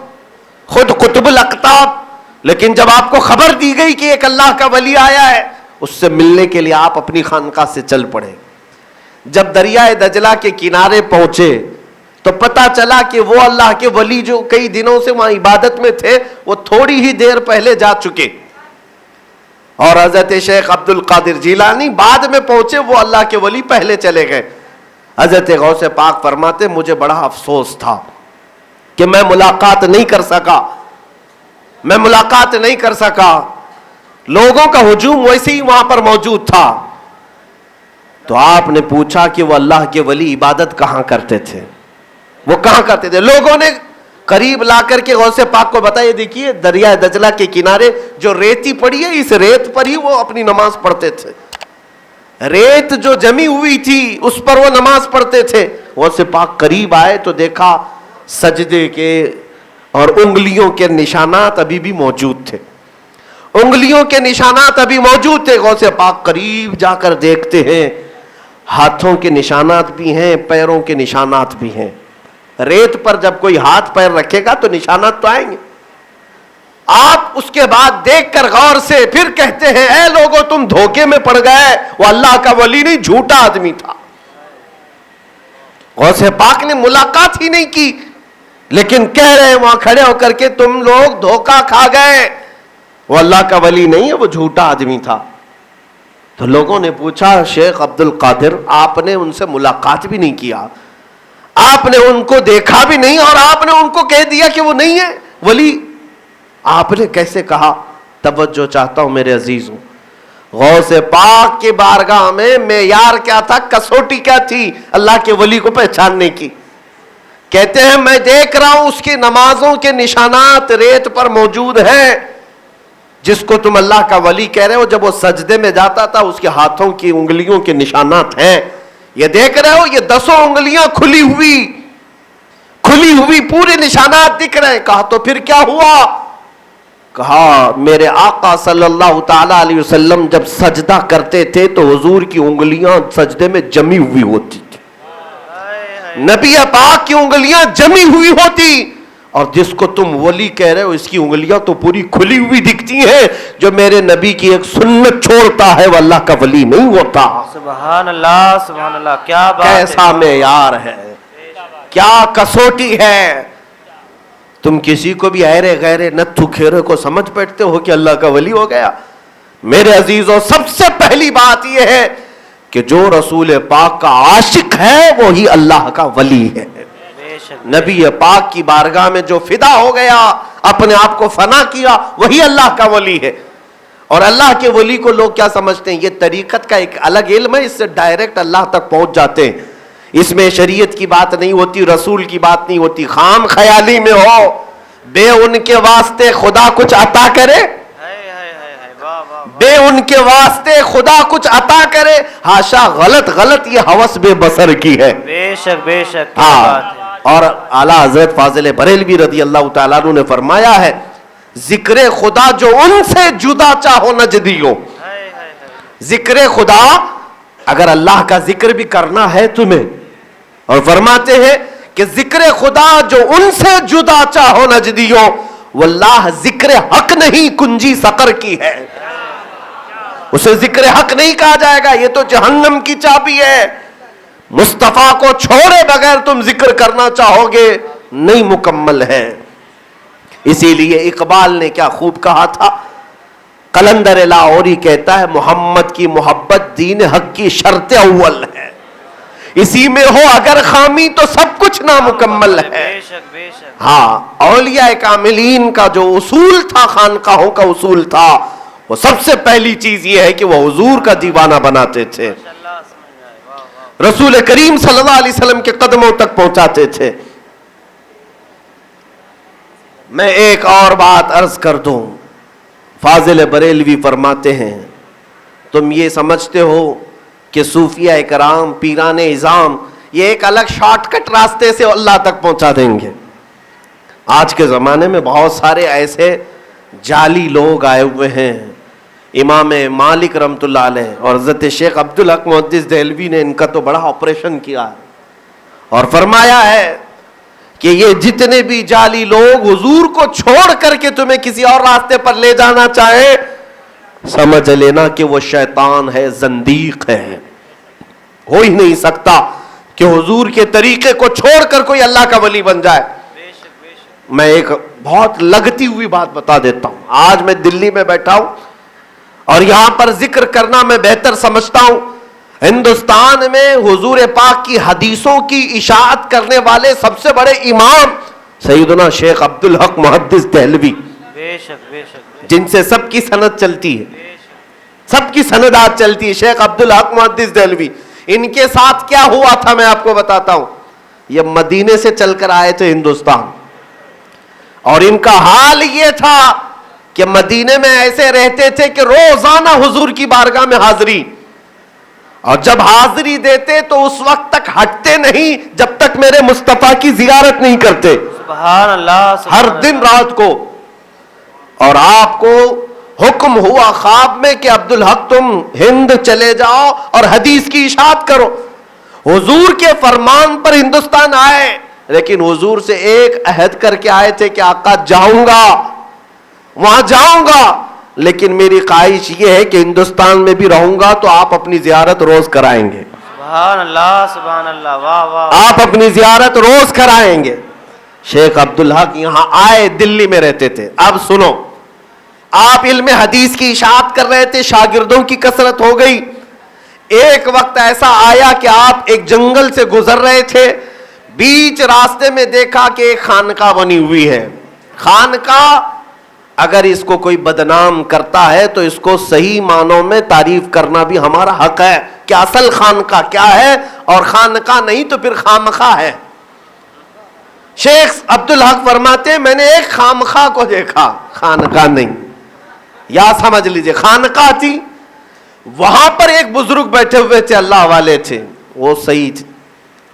خود قطب الاقطاب. لیکن جب آپ کو خبر دی گئی کہ ایک اللہ کا ولی آیا ہے، اس سے ملنے کے لیے آپ اپنی خانقاہ سے چل پڑے. جب دریائے دجلہ کے کنارے پہنچے تو پتا چلا کہ وہ اللہ کے ولی جو کئی دنوں سے وہاں عبادت میں تھے وہ تھوڑی ہی دیر پہلے جا چکے، اور حضرت شیخ عبد القادر جیلانی بعد میں پہنچے، وہ اللہ کے ولی پہلے چلے گئے۔ حضرت غوث پاک فرماتے مجھے بڑا افسوس تھا کہ میں ملاقات نہیں کر سکا، لوگوں کا ہجوم ویسے ہی وہاں پر موجود تھا۔ تو آپ نے پوچھا کہ وہ اللہ کے ولی عبادت کہاں کرتے تھے، وہ کہاں کرتے تھے؟ لوگوں نے قریب لا کر کے غوث پاک کو بتایا، دیکھیے دریا دجلہ کے کنارے جو ریتی پڑی ہے، اس ریت پر ہی وہ اپنی نماز پڑھتے تھے، ریت جو جمی ہوئی تھی اس پر وہ نماز پڑھتے تھے۔ غوث پاک قریب آئے تو دیکھا سجدے کے اور انگلیوں کے نشانات ابھی بھی موجود تھے، غوث پاک قریب جا کر دیکھتے ہیں، ہاتھوں کے نشانات بھی ہیں، پیروں کے نشانات بھی ہیں۔ ریت پر جب کوئی ہاتھ پیر رکھے گا تو نشانات تو آئیں گے۔ آپ اس کے بعد دیکھ کر غور سے پھر کہتے ہیں اے لوگوں تم دھوکے میں پڑ گئے، وہ اللہ کا ولی نہیں، جھوٹا آدمی تھا۔ غوث پاک نے ملاقات ہی نہیں کی، لیکن کہہ رہے ہیں وہاں کھڑے ہو کر کے تم لوگ دھوکا کھا گئے، وہ اللہ کا ولی نہیں ہے، وہ جھوٹا آدمی تھا۔ تو لوگوں نے پوچھا شیخ عبد القادر آپ نے ان سے ملاقات بھی نہیں کیا، آپ نے ان کو دیکھا بھی نہیں، اور آپ نے ان کو کہہ دیا کہ وہ نہیں ہے ولی، آپ نے کیسے کہا؟ توجہ چاہتا ہوں میرے عزیزوں، غوث پاک کی بارگاہ میں معیار کیا تھا، کسوٹی کیا تھی اللہ کے ولی کو پہچاننے کی؟ کہتے ہیں میں دیکھ رہا ہوں اس کی نمازوں کے نشانات ریت پر موجود ہیں، جس کو تم اللہ کا ولی کہہ رہے ہو جب وہ سجدے میں جاتا تھا اس کے ہاتھوں کی انگلیوں کے نشانات ہیں، یہ دیکھ رہے ہو، یہ 10 انگلیاں کھلی ہوئی پورے نشانات دکھ رہے ہیں۔ کہا تو پھر کیا ہوا؟ کہا میرے آقا صلی اللہ تعالی علیہ وسلم جب سجدہ کرتے تھے تو حضور کی انگلیاں سجدے میں جمی ہوئی ہوتی تھی، نبی پاک کی انگلیاں جمی ہوئی ہوتی، اور جس کو تم ولی کہہ رہے ہو اس کی انگلیاں تو پوری کھلی ہوئی دکھتی ہیں۔ جو میرے نبی کی ایک سنت چھوڑتا ہے وہ اللہ کا ولی نہیں ہوتا۔ سبحان اللہ سبحان اللہ، کیا بات ہے، کیسا معیار ہے، کیا کسوٹی ہے۔ تم کسی کو بھی ایرے غیرے نتھو کھیرے کو سمجھ بیٹھتے ہو کہ اللہ کا ولی ہو گیا؟ میرے عزیزوں سب سے پہلی بات یہ ہے کہ جو رسول پاک کا عاشق ہے وہی اللہ کا ولی ہے۔ نبی پاک کی بارگاہ میں جو فدا ہو گیا، اپنے آپ کو فنا کیا، وہی اللہ کا ولی ہے۔ اور اللہ کے ولی کو لوگ کیا سمجھتے ہیں؟ یہ طریقت کا ایک الگ علم ہے، اس سے ڈائریکٹ اللہ تک پہنچ جاتے ہیں، اس میں شریعت کی بات نہیں ہوتی، رسول کی بات نہیں ہوتی۔ خام خیالی میں ہو، بے ان کے واسطے خدا کچھ عطا کرے، بے ان کے واسطے خدا کچھ عطا کرے، ہاشا، غلط یہ ہوس بے بصر کی ہے۔ بے شک کیا بات ہے۔ اور اعلیٰ حضرت فاضل بریلوی رضی اللہ تعالیٰ عنہ نے فرمایا ہے ذکر خدا جو ان سے جدا چاہو نجدیو، ذکر خدا اگر اللہ کا ذکر بھی کرنا ہے تمہیں، اور فرماتے ہیں کہ ذکر خدا جو ان سے جدا چاہو نجدیو، واللہ ذکر حق نہیں کنجی سقر کی ہے، اسے ذکر حق نہیں کہا جائے گا، یہ تو جہنم کی چابی ہے۔ مصطفیٰ کو چھوڑے بغیر تم ذکر کرنا چاہو گے نہیں مکمل ہے۔ اسی لیے اقبال نے کیا خوب کہا تھا، قلندر لاہوری کہتا ہے محمد کی محبت دین حق کی شرط اول ہے، اسی میں ہو اگر خامی تو سب کچھ نامکمل ہے۔ ہاں، اولیاء کاملین کا جو اصول تھا، خانقاہوں کا اصول تھا، وہ سب سے پہلی چیز یہ ہے کہ وہ حضور کا دیوانہ بناتے تھے، رسول کریم صلی اللہ علیہ وسلم کے قدموں تک پہنچاتے تھے۔ میں ایک اور بات عرض کر دوں، فاضل بریلوی فرماتے ہیں تم یہ سمجھتے ہو کہ صوفیہ کرام، پیران اعظام یہ ایک الگ شارٹ کٹ راستے سے اللہ تک پہنچا دیں گے؟ آج کے زمانے میں بہت سارے ایسے جعلی لوگ آئے ہوئے ہیں۔ امام مالک رحمۃ اللہ علیہ اور حضرت شیخ عبدالحق محدث دہلوی نے ان کا تو بڑا آپریشن کیا ہے اور فرمایا ہے کہ یہ جتنے بھی جعلی لوگ حضور کو چھوڑ کر کے تمہیں کسی اور راستے پر لے جانا چاہے، سمجھ لینا کہ وہ شیطان ہے، زندیق ہے، ہو ہی نہیں سکتا کہ حضور کے طریقے کو چھوڑ کر کوئی اللہ کا ولی بن جائے. میں ایک بہت لگتی ہوئی بات بتا دیتا ہوں. آج میں دلی میں بیٹھا ہوں اور یہاں پر ذکر کرنا میں بہتر سمجھتا ہوں. ہندوستان میں حضور پاک کی حدیثوں کی اشاعت کرنے والے سب سے بڑے امام سیدنا شیخ عبدالحق محدث دہلوی، بے شک بے شک، جن سے سب کی سند چلتی ہے، سب کی سندات چلتی ہے. شیخ عبدالحق محدث دہلوی، ان کے ساتھ کیا ہوا تھا میں آپ کو بتاتا ہوں. یہ مدینے سے چل کر آئے تھے ہندوستان، اور ان کا حال یہ تھا کہ مدینے میں ایسے رہتے تھے کہ روزانہ حضور کی بارگاہ میں حاضری، اور جب حاضری دیتے تو اس وقت تک ہٹتے نہیں جب تک میرے مصطفیٰ کی زیارت نہیں کرتے. سبحان اللہ، ہر دن رات کو. اور آپ کو حکم ہوا خواب میں کہ عبدالحق تم ہند چلے جاؤ اور حدیث کی اشاعت کرو. حضور کے فرمان پر ہندوستان آئے، لیکن حضور سے ایک عہد کر کے آئے تھے کہ آقا جاؤں گا، وہاں جاؤں گا، لیکن میری خواہش یہ ہے کہ ہندوستان میں بھی رہوں گا تو آپ اپنی زیارت روز کرائیں گے. سبحان اللہ سبحان اللہ، واہ واہ، آپ اپنی زیارت روز کرائیں گے. شیخ عبدالحق یہاں آئے، دلی میں رہتے تھے. اب سنو، آپ علم حدیث کی اشاعت کر رہے تھے، شاگردوں کی کثرت ہو گئی. ایک وقت ایسا آیا کہ آپ ایک جنگل سے گزر رہے تھے، بیچ راستے میں دیکھا کہ ایک خانقاہ بنی ہوئی ہے. خانقاہ اگر اس کو کوئی بدنام کرتا ہے تو اس کو صحیح معنوں میں تعریف کرنا بھی ہمارا حق ہے کہ اصل خانقاہ کیا ہے، اور خانقاہ نہیں تو پھر خامخواہ ہے. شیخ عبدالحق فرماتے ہیں میں نے ایک خامخواہ کو دیکھا، خانقاہ نہیں. یا سمجھ لیجئے خانقاہ تھی، وہاں پر ایک بزرگ بیٹھے ہوئے تھے، اللہ والے تھے، وہ صحیح تھے،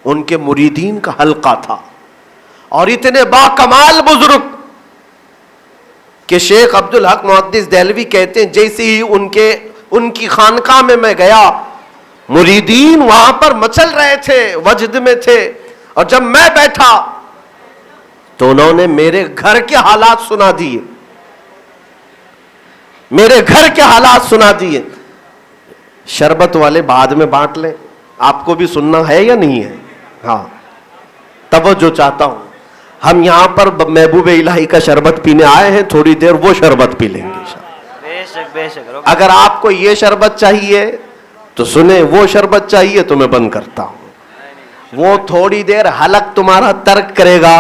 ان کے مریدین کا حلقہ تھا، اور اتنے با کمال بزرگ کہ شیخ عبدالحق محدث دہلوی کہتے ہیں جیسے ہی ان کی خانقاہ میں گیا، مریدین وہاں پر مچل رہے تھے، وجد میں تھے، اور جب میں بیٹھا تو انہوں نے میرے گھر کے حالات سنا دیے، میرے گھر کے حالات سنا دیے. شربت والے بعد میں بانٹ لیں، آپ کو بھی سننا ہے یا نہیں ہے؟ ہاں، توجہ چاہتا ہوں. ہم یہاں پر محبوب الہی کا شربت پینے آئے ہیں، تھوڑی دیر وہ شربت پی لیں گے. بے شک بے شک. اگر آپ کو یہ شربت چاہیے تو سنیں، وہ شربت چاہیے تو میں بند کرتا ہوں. وہ تھوڑی دیر حلق تمہارا ترک کرے گا،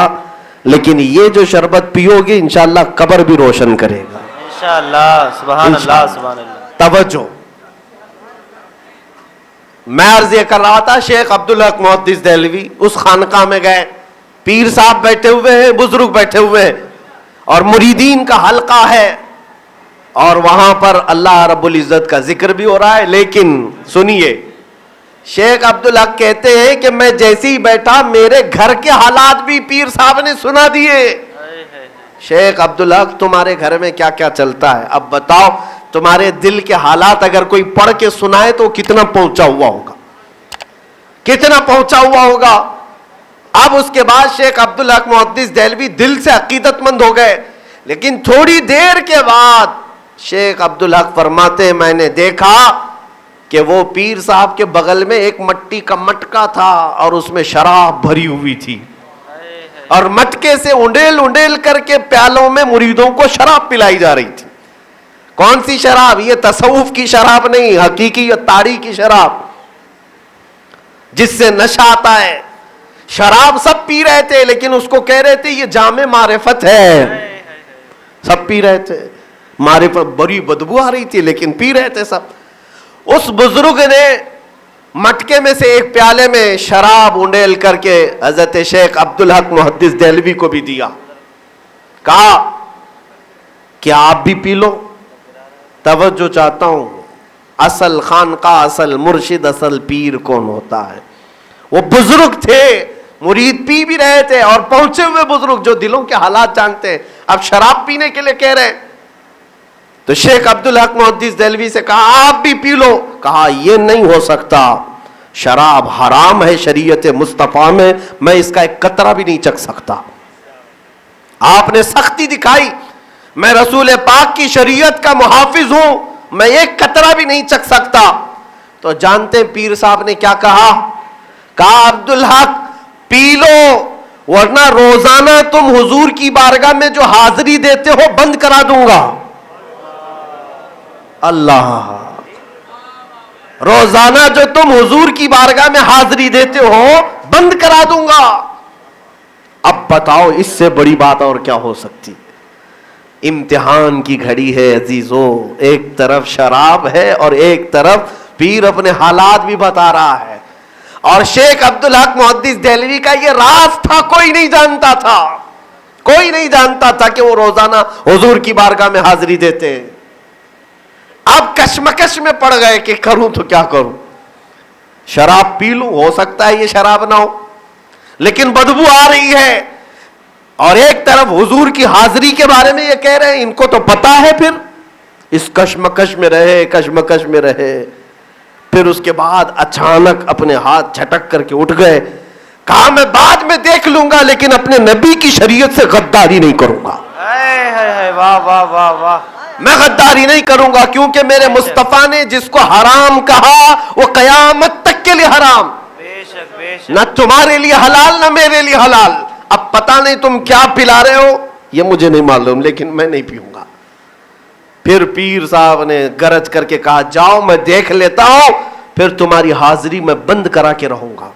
لیکن یہ جو شربت پیو گے انشاءاللہ قبر بھی روشن کرے گا انشاءاللہ. سبحان اللہ سبحان اللہ. توجہ، میں عرض یہ کر رہا تھا، شیخ عبدالحق محدث دہلوی اس خانقاہ میں گئے، پیر صاحب بیٹھے ہوئے ہیں، بزرگ بیٹھے ہوئے ہیں، اور مریدین کا حلقہ ہے، اور وہاں پر اللہ رب العزت کا ذکر بھی ہو رہا ہے. لیکن سنیے، شیخ عبدالحق کہتے ہیں کہ میں جیسے ہی بیٹھا میرے گھر کے حالات بھی پیر صاحب نے سنا دیے. شیخ عبدالحق تمہارے گھر میں کیا کیا چلتا ہے، اب بتاؤ تمہارے دل کے حالات اگر کوئی پڑھ کے سنائے تو کتنا پہنچا ہوا ہوگا، کتنا پہنچا ہوا ہوگا. اب اس کے بعد شیخ عبدالحق محدث دہلوی دل سے عقیدت مند ہو گئے، لیکن تھوڑی دیر کے بعد شیخ عبدالحق فرماتے ہیں میں نے دیکھا کہ وہ پیر صاحب کے بغل میں ایک مٹی کا مٹکا تھا اور اس میں شراب بھری ہوئی تھی، اور مٹکے سے انڈیل انڈیل کر کے پیالوں میں مریدوں کو شراب پلائی جا رہی تھی. کون سی شراب؟ یہ تصوف کی شراب نہیں، حقیقی یا تاڑی کی شراب جس سے نشہ آتا ہے. شراب سب پی رہے تھے، لیکن اس کو کہہ رہے تھے یہ جام معرفت ہے. سب پی رہے تھے، معرفت، بڑی بدبو آ رہی تھی لیکن پی رہے تھے سب. اس بزرگ نے مٹکے میں سے ایک پیالے میں شراب انڈیل کر کے حضرت شیخ عبدالحق محدث دہلوی کو بھی دیا، کہا کہ آپ بھی پی لو. توجہ چاہتا ہوں، اصل خانقاہ، اصل مرشد، اصل پیر کون ہوتا ہے؟ وہ بزرگ تھے، مرید پی بھی رہے تھے، اور پہنچے ہوئے بزرگ جو دلوں کے حالات جانتے ہیں. اب شراب پینے کے لیے کہہ رہے تو شیخ عبدالحق محدث دہلوی سے کہا آپ بھی پی لو. کہا یہ نہیں ہو سکتا، شراب حرام ہے شریعت مصطفیٰ میں، میں اس کا ایک قطرہ بھی نہیں چکھ سکتا. آپ نے سختی دکھائی، میں رسول پاک کی شریعت کا محافظ ہوں، میں ایک قطرہ بھی نہیں چکھ سکتا. تو جانتے ہیں پیر صاحب نے کیا کہا؟ کہا عبدالحق پی لو ورنہ روزانہ تم حضور کی بارگاہ میں جو حاضری دیتے ہو بند کرا دوں گا. اللہ، روزانہ جو تم حضور کی بارگاہ میں حاضری دیتے ہو بند کرا دوں گا. اب بتاؤ اس سے بڑی بات اور کیا ہو سکتی؟ امتحان کی گھڑی ہے عزیزو، ایک طرف شراب ہے اور ایک طرف پیر اپنے حالات بھی بتا رہا ہے. اور شیخ عبدالحق محدث دہلوی کا یہ راز تھا، کوئی نہیں جانتا تھا، کوئی نہیں جانتا تھا کہ وہ روزانہ حضور کی بارگاہ میں حاضری دیتے ہیں. اب کشمکش میں پڑ گئے کہ کروں تو کیا کروں، شراب پی لوں، ہو سکتا ہے یہ شراب نہ ہو لیکن بدبو آ رہی ہے، اور ایک طرف حضور کی حاضری کے بارے میں یہ کہہ رہے ہیں، ان کو تو پتا ہے. پھر اس کشمکش میں رہے، کشمکش میں رہے. پھر اس کے بعد اچانک اپنے ہاتھ جھٹک کر کے اٹھ گئے. کہا میں بعد میں دیکھ لوں گا لیکن اپنے نبی کی شریعت سے غداری نہیں کروں گا. واہ واہ واہ واہ. میں غداری نہیں کروں گا کیونکہ میرے مصطفیٰ نے جس کو حرام کہا وہ قیامت تک کے لیے حرام، بے شک بے شک. نہ تمہارے لیے حلال نہ میرے لیے حلال. اب پتہ نہیں تم کیا پلا رہے ہو، یہ مجھے نہیں معلوم، لیکن میں نہیں پیوں گا. پھر پیر صاحب نے گرج کر کے کہا جاؤ میں دیکھ لیتا ہوں، پھر تمہاری حاضری میں بند کرا کے رہوں گا.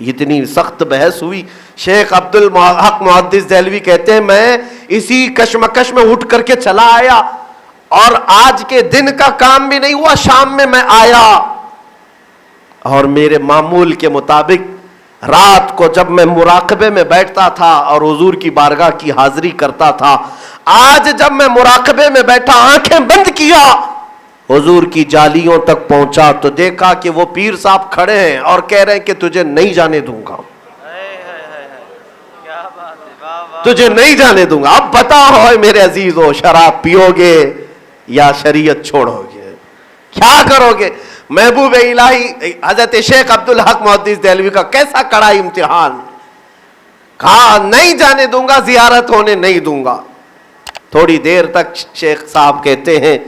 اتنی سخت بحث ہوئی. شیخ عبدالحق محدث دہلوی کہتے ہیں میں اسی کشمکش میں اٹھ کر کے چلا آیا، اور آج کے دن کا کام بھی نہیں ہوا، شام میں آیا اور میرے معمول کے مطابق رات کو جب میں مراقبے میں بیٹھتا تھا اور حضور کی بارگاہ کی حاضری کرتا تھا، آج جب میں مراقبے میں بیٹھا آنکھیں بند کیا حضور کی جالیوں تک پہنچا تو دیکھا کہ وہ پیر صاحب کھڑے ہیں اور کہہ رہے ہیں کہ تجھے نہیں جانے دوں گا، تجھے نہیں جانے دوں گا. اب بتاؤ میرے عزیزو، شراب پیو گے یا شریعت چھوڑو گے، کیا کرو گے؟ محبوب الہی حضرت شیخ عبدالحق محدث دہلوی کا کیسا کڑا امتحان. کہا نہیں جانے دوں گا، زیارت ہونے نہیں دوں گا. تھوڑی دیر تک شیخ صاحب کہتے ہیں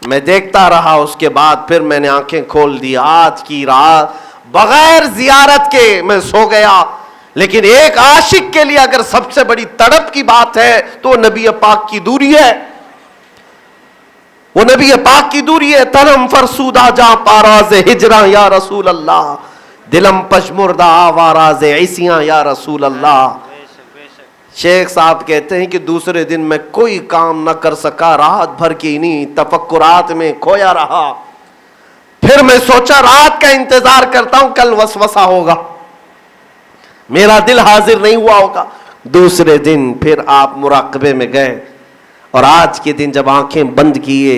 میں دیکھتا رہا، اس کے بعد پھر میں نے آنکھیں کھول دی. آج کی رات بغیر زیارت کے میں سو گیا. لیکن ایک عاشق کے لیے اگر سب سے بڑی تڑپ کی بات ہے تو نبی پاک کی دوری ہے، وہ نبی پاک کی دوری ہے. تنم فرسودہ جا پاراز ہجراں یا رسول اللہ، دلم پشمردہ آواراز عیسیاں یا رسول اللہ. شیخ صاحب کہتے ہیں کہ دوسرے دن میں کوئی کام نہ کر سکا، رات بھر کی انہی تفکرات میں کھویا رہا. پھر میں سوچا رات کا انتظار کرتا ہوں، کل وسوسہ ہوگا، میرا دل حاضر نہیں ہوا ہوگا. دوسرے دن پھر آپ مراقبے میں گئے، اور آج کے دن جب آنکھیں بند کیے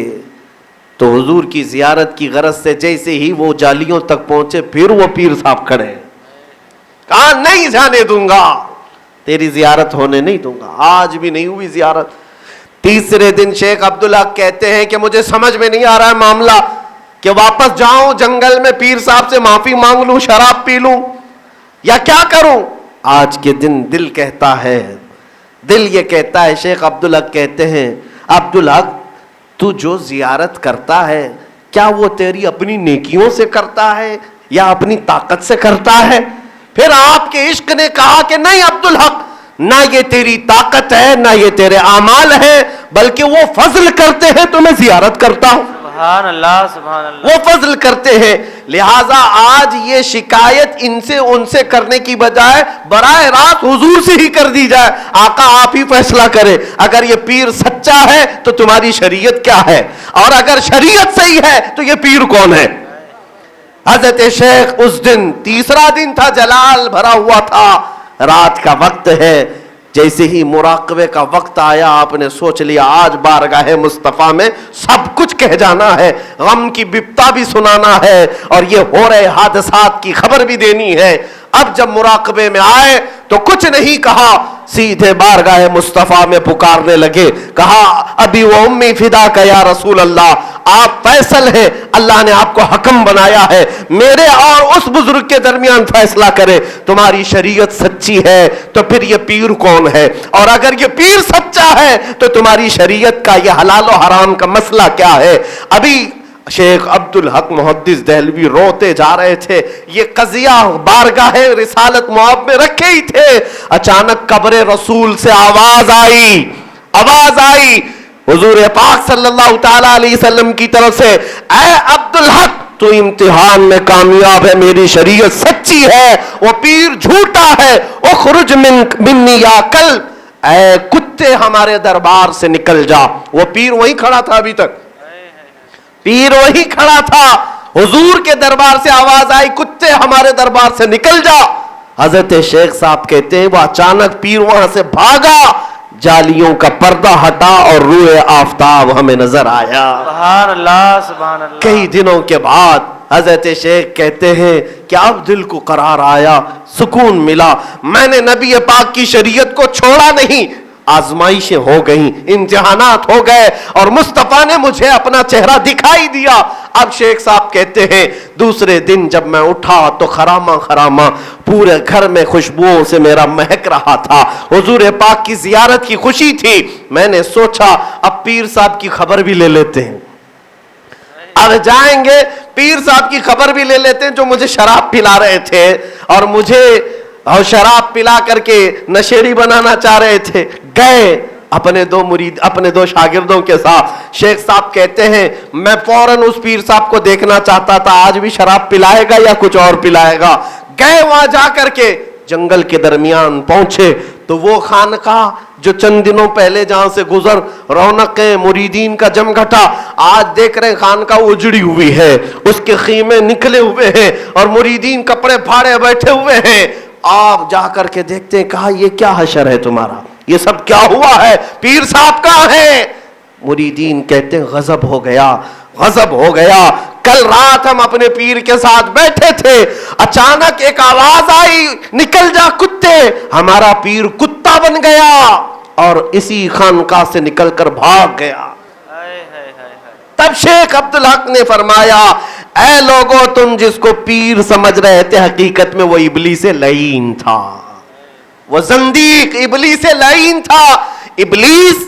تو حضور کی زیارت کی غرض سے جیسے ہی وہ جالیوں تک پہنچے پھر وہ پیر صاحب کھڑے. کہا نہیں جانے دوں گا، تیری زیارت ہونے نہیں دوں گا. آج بھی نہیں ہوئی زیارت. تیسرے دن شیخ عبدالحق کہتے ہیں کہ مجھے سمجھ میں نہیں آ رہا ہے معاملہ، کہ واپس جاؤں جنگل میں پیر صاحب سے معافی مانگ لوں، شراب پی لوں، یا کیا کروں. آج کے دن دل کہتا ہے، دل یہ کہتا ہے، شیخ عبدالحق کہتے ہیں عبدالحق تو جو زیارت کرتا ہے کیا وہ تیری اپنی نیکیوں سے کرتا ہے یا اپنی طاقت سے کرتا ہے؟ پھر آپ کے عشق نے کہا کہ نہیں عبدالحق، نہ یہ تیری طاقت ہے نہ یہ تیرے اعمال ہیں، بلکہ وہ فضل کرتے ہیں تو میں زیارت کرتا ہوں. سبحان اللہ سبحان اللہ. وہ فضل کرتے ہیں. لہٰذا آج یہ شکایت ان سے کرنے کی بجائے براہ راست حضور سے ہی کر دی جائے. آقا آپ ہی فیصلہ کرے، اگر یہ پیر سچا ہے تو تمہاری شریعت کیا ہے، اور اگر شریعت صحیح ہے تو یہ پیر کون ہے. حضرت شیخ اس دن تیسرا دن تھا، جلال بھرا ہوا تھا، رات کا وقت ہے. جیسے ہی مراقبے کا وقت آیا آپ نے سوچ لیا آج بارگاہ مصطفیٰ میں سب کچھ کہہ جانا ہے، غم کی بپتا بھی سنانا ہے اور یہ ہو رہے حادثات کی خبر بھی دینی ہے. اب جب مراقبے میں آئے تو کچھ نہیں کہا، سیدھے بارگاہ مصطفیٰ میں پکارنے لگے. کہا ابھی وہ امی فدا کا یا رسول اللہ، آپ فیصل ہیں، اللہ نے آپ کو حکم بنایا ہے، میرے اور اس بزرگ کے درمیان فیصلہ کرے. تمہاری شریعت سچی ہے تو پھر یہ پیر کون ہے، اور اگر یہ پیر سچا ہے تو تمہاری شریعت کا یہ حلال و حرام کا مسئلہ کیا ہے. ابھی شیخ عبدالحق محدث دہلوی روتے جا رہے تھے، یہ قضیہ بارگاہ رسالت معاب میں رکھے ہی تھے، اچانک قبر رسول سے آواز آئی حضور پاک صلی اللہ تعالی علیہ وسلم کی طرف سے، اے عبدالحق تو امتحان میں کامیاب ہے، میری شریعت سچی ہے، وہ پیر جھوٹا ہے، اخرج منی یا کلب، اے کتے ہمارے دربار سے نکل جا۔ وہ پیر وہیں کھڑا تھا، ابھی تک پیر وہی کھڑا تھا، حضور کے دربار سے آواز آئی کتے ہمارے دربار سے نکل جا۔ حضرت شیخ صاحب کہتے ہیں وہ اچانک پیر وہاں سے بھاگا، جالیوں کا پردہ ہٹا اور روئے آفتاب ہمیں نظر آیا۔ سبحان اللہ سبحان اللہ۔ کئی دنوں کے بعد حضرت شیخ کہتے ہیں کہ اب دل کو قرار آیا، سکون ملا، میں نے نبی پاک کی شریعت کو چھوڑا نہیں، آزمائشیں ہو گئیں، امتحانات ہو گئے اور مصطفیٰ نے مجھے اپنا چہرہ دکھائی دیا۔ اب شیخ صاحب کہتے ہیں دوسرے دن جب میں اٹھا تو خرامہ پورے گھر میں خوشبوؤں سے میرا مہک رہا تھا، حضور پاک کی زیارت کی خوشی تھی۔ میں نے سوچا اب پیر صاحب کی خبر بھی لے لیتے ہیں، اب جائیں گے پیر صاحب کی خبر بھی لے لیتے ہیں جو مجھے شراب پلا رہے تھے اور مجھے اور شراب پلا کر کے نشیڑی بنانا چاہ رہے تھے۔ گئے اپنے دو شاگردوں کے ساتھ۔ شیخ صاحب کہتے ہیں میں فوراً اس پیر صاحب کو دیکھنا چاہتا تھا، آج بھی شراب پلائے گا یا کچھ اور پلائے گا۔ گئے وہاں جا کر کے جنگل کے درمیان پہنچے تو وہ خانقاہ جو چند دنوں پہلے جہاں سے گزر رونقیں مریدین کا جم گھٹا، آج دیکھ رہے خانقاہ اجڑی ہوئی ہے، اس کے خیمے نکلے ہوئے ہیں اور مریدین کپڑے پھاڑے بیٹھے ہوئے ہیں۔ آپ جا کر کے دیکھتے ہیں، کہا یہ کیا حشر ہے تمہارا، یہ سب کیا ہوا ہے، پیر صاحب کہاں ہیں؟ مریدین کہتے ہیں غضب ہو گیا، کل رات ہم اپنے پیر کے ساتھ بیٹھے تھے، اچانک ایک آواز آئی نکل جا کتے، ہمارا پیر کتا بن گیا اور اسی خانقاہ سے نکل کر بھاگ گیا۔ تب شیخ عبدالحق نے فرمایا اے لوگو تم جس کو پیر سمجھ رہے تھے حقیقت میں وہ ابلیس لعین تھا، وہ زندیق ابلیس لعین تھا۔ ابلیس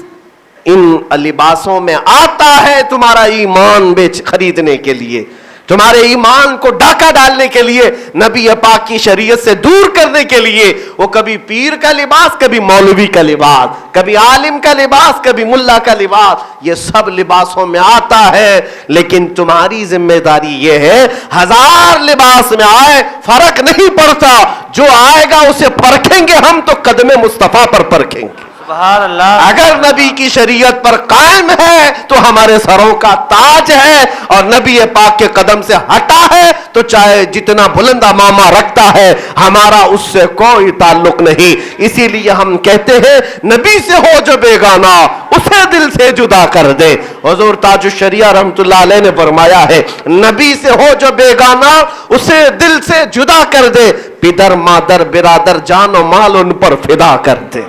ان لباسوں میں آتا ہے تمہارا ایمان خریدنے کے لیے، تمہارے ایمان کو ڈاکہ ڈالنے کے لیے، نبی پاک کی شریعت سے دور کرنے کے لیے۔ وہ کبھی پیر کا لباس، کبھی مولوی کا لباس، کبھی عالم کا لباس، کبھی ملا کا لباس، یہ سب لباسوں میں آتا ہے، لیکن تمہاری ذمہ داری یہ ہے ہزار لباس میں آئے فرق نہیں پڑتا، جو آئے گا اسے پرکھیں گے ہم تو قدم مصطفیٰ پر پرکھیں گے۔ سبحان اللہ۔ اگر نبی کی شریعت پر قائم ہے تو ہمارے سروں کا تاج ہے، اور نبی پاک کے قدم سے ہٹا ہے تو چاہے جتنا بلند امامہ رکھتا ہے ہمارا اس سے کوئی تعلق نہیں۔ اسی لیے ہم کہتے ہیں نبی سے ہو جو بیگانہ اسے دل سے جدا کر دے۔ حضور تاج الشریعہ رحمت اللہ علیہ نے فرمایا ہے نبی سے ہو جو بیگانہ اسے دل سے جدا کر دے، پدر مادر برادر جان و مال ان پر فدا کر دے۔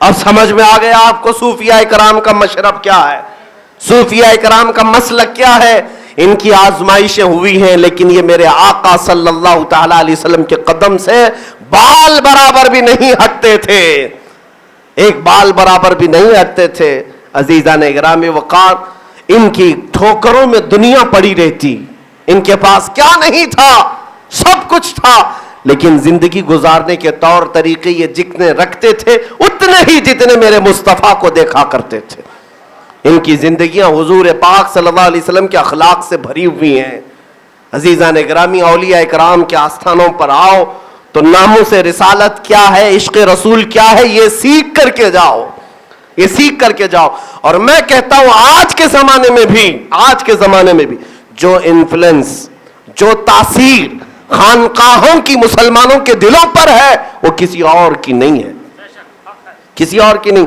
اب سمجھ میں آ گیا آپ کو صوفیاء کرام کا مشرب کیا ہے، صوفیاء کرام کا مسلک کیا ہے۔ ان کی آزمائشیں ہوئی ہیں لیکن یہ میرے آقا صلی اللہ تعالی علیہ وسلم کے قدم سے بال برابر بھی نہیں ہٹتے تھے، ایک بال برابر بھی نہیں ہٹتے تھے۔ عزیزان گرامی وقار، ان کی ٹھوکروں میں دنیا پڑی رہتی، ان کے پاس کیا نہیں تھا، سب کچھ تھا، لیکن زندگی گزارنے کے طور طریقے یہ جتنے رکھتے تھے اتنے ہی جتنے میرے مصطفیٰ کو دیکھا کرتے تھے۔ ان کی زندگیاں حضور پاک صلی اللہ علیہ وسلم کے اخلاق سے بھری ہوئی ہیں۔ عزیزان گرامی، اولیاء کرام کے آستانوں پر آؤ تو ناموس رسالت کیا ہے، عشق رسول کیا ہے، یہ سیکھ کر کے جاؤ، یہ سیکھ کر کے جاؤ۔ اور میں کہتا ہوں آج کے زمانے میں بھی جو انفلوئنس، جو تاثیر خانقاہوں کی مسلمانوں کے دلوں پر ہے وہ کسی اور کی نہیں ہے، کسی اور کی نہیں۔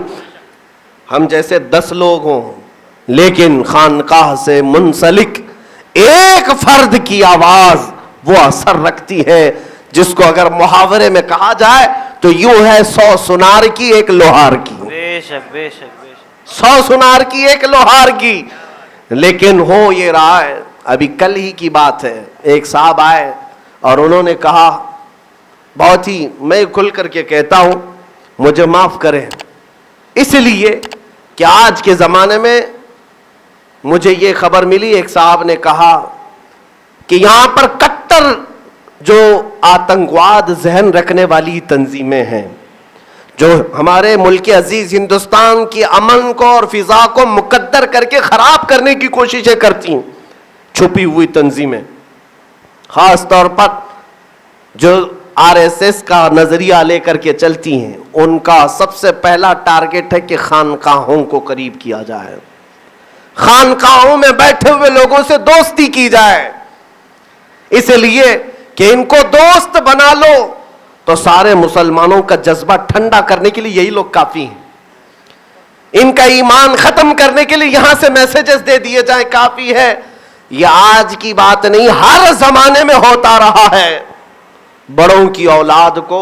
ہم جیسے 10 لوگ ہوں لیکن خانقاہ سے منسلک ایک فرد کی آواز وہ اثر رکھتی ہے، جس کو اگر محاورے میں کہا جائے تو یوں ہے 100 سنار کی ایک لوہار کی۔ بے شک بے شک بے شک 100 سنار کی 1 لوہار کی، لیکن ہو یہ رہا ہے. ابھی کل ہی کی بات ہے، ایک صاحب آئے اور انہوں نے کہا، بہت ہی میں کھل کر کے کہتا ہوں مجھے معاف کریں، اس لیے کہ آج کے زمانے میں مجھے یہ خبر ملی، ایک صاحب نے کہا کہ یہاں پر کٹر جو آتنکواد ذہن رکھنے والی تنظیمیں ہیں جو ہمارے ملک عزیز ہندوستان کی امن کو اور فضا کو مقدر کر کے خراب کرنے کی کوششیں کرتی ہیں، چھپی ہوئی تنظیمیں، خاص طور پر جو RSS کا نظریہ لے کر کے چلتی ہیں، ان کا سب سے پہلا ٹارگٹ ہے کہ خانقاہوں کو قریب کیا جائے، خانقاہوں میں بیٹھے ہوئے لوگوں سے دوستی کی جائے، اس لیے کہ ان کو دوست بنا لو تو سارے مسلمانوں کا جذبہ ٹھنڈا کرنے کے لیے یہی لوگ کافی ہیں، ان کا ایمان ختم کرنے کے لیے یہاں سے میسیجز دے دیے جائیں کافی ہے. یہ آج کی بات نہیں، ہر زمانے میں ہوتا رہا ہے. بڑوں کی اولاد کو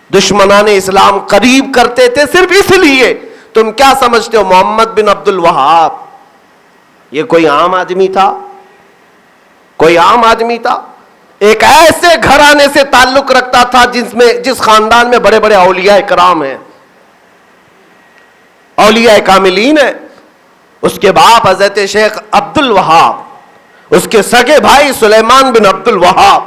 دشمنان اسلام قریب کرتے تھے صرف اس لیے. تم کیا سمجھتے ہو محمد بن عبد الوہاب یہ کوئی عام آدمی تھا؟ کوئی عام آدمی تھا؟ ایک ایسے گھرانے سے تعلق رکھتا تھا جس خاندان میں بڑے بڑے اولیاء کرام ہیں، اولیاء کاملین ہیں. اس کے باپ حضرت شیخ عبد الوہاب، اس کے سگے بھائی سلیمان بن عبد الوہاب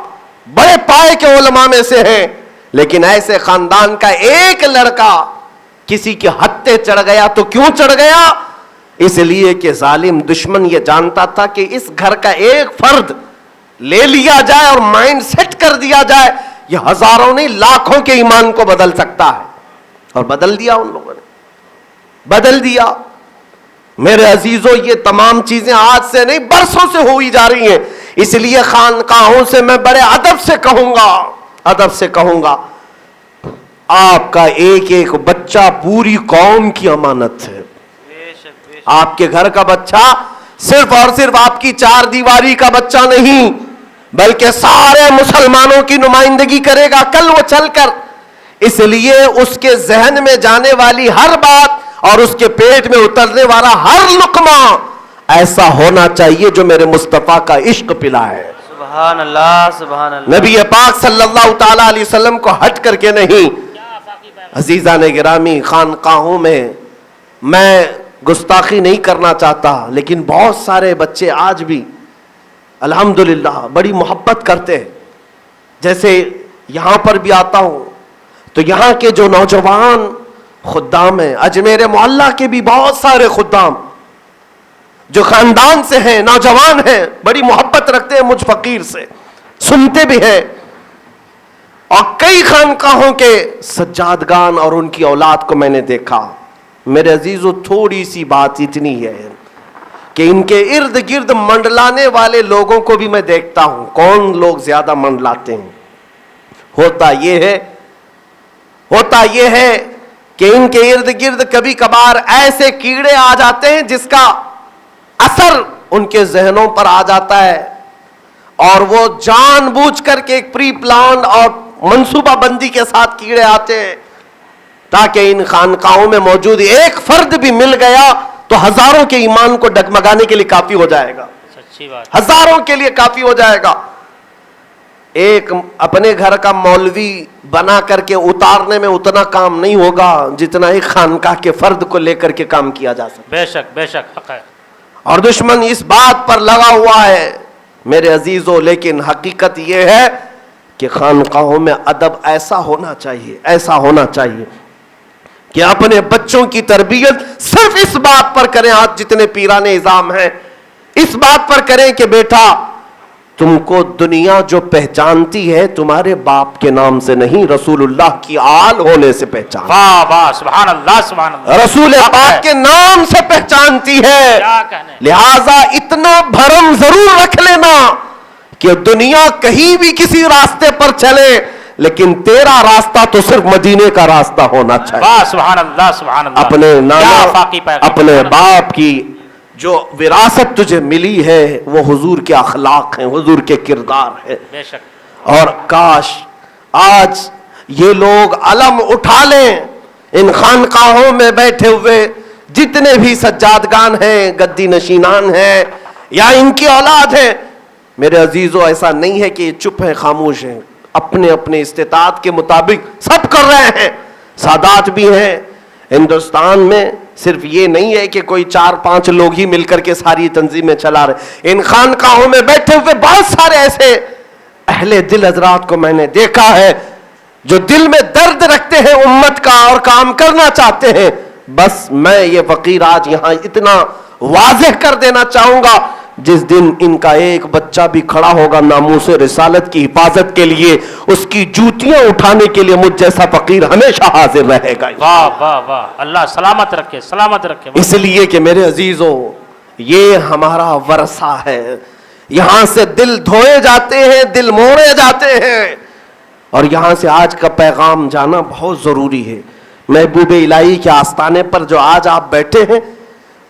بڑے پائے کے علماء میں سے ہیں، لیکن ایسے خاندان کا ایک لڑکا کسی کے ہتھے چڑھ گیا تو کیوں چڑھ گیا؟ اس لیے کہ ظالم دشمن یہ جانتا تھا کہ اس گھر کا ایک فرد لے لیا جائے اور مائنڈ سیٹ کر دیا جائے، یہ ہزاروں نہیں لاکھوں کے ایمان کو بدل سکتا ہے. اور بدل دیا، ان لوگوں نے بدل دیا. میرے عزیزوں، یہ تمام چیزیں آج سے نہیں برسوں سے ہوئی جا رہی ہیں. اس لیے خانقاہوں سے میں بڑے ادب سے کہوں گا آپ کا ایک ایک بچہ پوری قوم کی امانت ہے. آپ کے گھر کا بچہ صرف اور صرف آپ کی 4 دیواری کا بچہ نہیں، بلکہ سارے مسلمانوں کی نمائندگی کرے گا کل وہ چل کر. اس لیے اس کے ذہن میں جانے والی ہر بات اور اس کے پیٹ میں اترنے والا ہر لقمہ ایسا ہونا چاہیے جو میرے مصطفیٰ کا عشق پلا ہے. سبحان اللہ سبحان اللہ. نبی پاک صلی اللہ تعالیٰ علیہ وسلم کو ہٹ کر کے نہیں. عزیزان گرامی، خانقاہوں میں گستاخی نہیں کرنا چاہتا، لیکن بہت سارے بچے آج بھی الحمدللہ بڑی محبت کرتے ہیں. جیسے یہاں پر بھی آتا ہوں تو یہاں کے جو نوجوان خدام ہیں، اجمیر محلہ کے بھی بہت سارے خدام جو خاندان سے ہیں، نوجوان ہیں، بڑی محبت رکھتے ہیں مجھ فقیر سے، سنتے بھی ہیں. اور کئی خانقاہوں کے سجادگان اور ان کی اولاد کو میں نے دیکھا. میرے عزیزو، تھوڑی سی بات اتنی ہے کہ ان کے ارد گرد منڈلانے والے لوگوں کو بھی میں دیکھتا ہوں کون لوگ زیادہ منڈلاتے ہیں. ہوتا یہ ہے کہ ان کے ارد گرد کبھی کبھار ایسے کیڑے آ جاتے ہیں جس کا اثر ان کے ذہنوں پر آ جاتا ہے، اور وہ جان بوجھ کر کے ایک پری پلان اور منصوبہ بندی کے ساتھ کیڑے آتے ہیں تاکہ ان خانقاہوں میں موجود ایک فرد بھی مل گیا تو ہزاروں کے ایمان کو ڈگمگانے کے لیے کافی ہو جائے گا. سچی بات. ہزاروں کے لیے کافی ہو جائے گا. ایک اپنے گھر کا مولوی بنا کر کے اتارنے میں اتنا کام نہیں ہوگا جتنا ایک خانقاہ کے فرد کو لے کر کے کام کیا جا سکتا. بے شک بے شک حق ہے. اور دشمن اس بات پر لگا ہوا ہے میرے عزیزوں. لیکن حقیقت یہ ہے کہ خانقاہوں میں ادب ایسا ہونا چاہیے کہ اپنے بچوں کی تربیت صرف اس بات پر کریں. آج جتنے پیران نظام ہیں اس بات پر کریں کہ بیٹا تم کو دنیا جو پہچانتی ہے تمہارے باپ کے نام سے نہیں، رسول اللہ کی آل ہونے سے پہچان. واہ واہ سبحان اللہ سبحان اللہ. رسول پاک کے نام سے پہچانتی ہے. لہذا اتنا بھرم ضرور رکھ لینا کہ دنیا کہیں بھی کسی راستے پر چلے لیکن تیرا راستہ تو صرف مدینے کا راستہ ہونا چاہیے. واہ سبحان اللہ سبحان اللہ. اپنے نام اپنے باپ کی جو وراثت تجھے ملی ہے وہ حضور کے اخلاق ہیں، حضور کے کردار ہے. بے شک. اور کاش آج یہ لوگ علم اٹھا لیں ان خانقاہوں میں بیٹھے ہوئے جتنے بھی سجادگان ہیں، گدی نشینان ہیں یا ان کی اولاد ہیں، میرے عزیزو ایسا نہیں ہے کہ یہ چپ ہیں، خاموش ہیں، اپنے اپنے استطاعت کے مطابق سب کر رہے ہیں. سادات بھی ہیں ہندوستان میں، صرف یہ نہیں ہے کہ کوئی 4-5 لوگ ہی مل کر کے ساری تنظیمیں چلا رہے. ان خانقاہوں میں بیٹھے ہوئے بہت سارے ایسے اہل دل حضرات کو میں نے دیکھا ہے جو دل میں درد رکھتے ہیں امت کا اور کام کرنا چاہتے ہیں. بس میں یہ فقیر آج یہاں اتنا واضح کر دینا چاہوں گا، جس دن ان کا ایک بچہ بھی کھڑا ہوگا ناموس رسالت کی حفاظت کے لیے، اس کی جوتیاں اٹھانے کے لیے مجھ جیسا فقیر ہمیشہ حاضر رہے گا. واہ واہ واہ، اللہ سلامت رکھے، سلامت رکھے. اس لیے کہ میرے عزیزو یہ ہمارا ورثہ ہے. یہاں سے دل دھوئے جاتے ہیں، دل موڑے جاتے ہیں، اور یہاں سے آج کا پیغام جانا بہت ضروری ہے. محبوب الہی کے آستانے پر جو آج آپ بیٹھے ہیں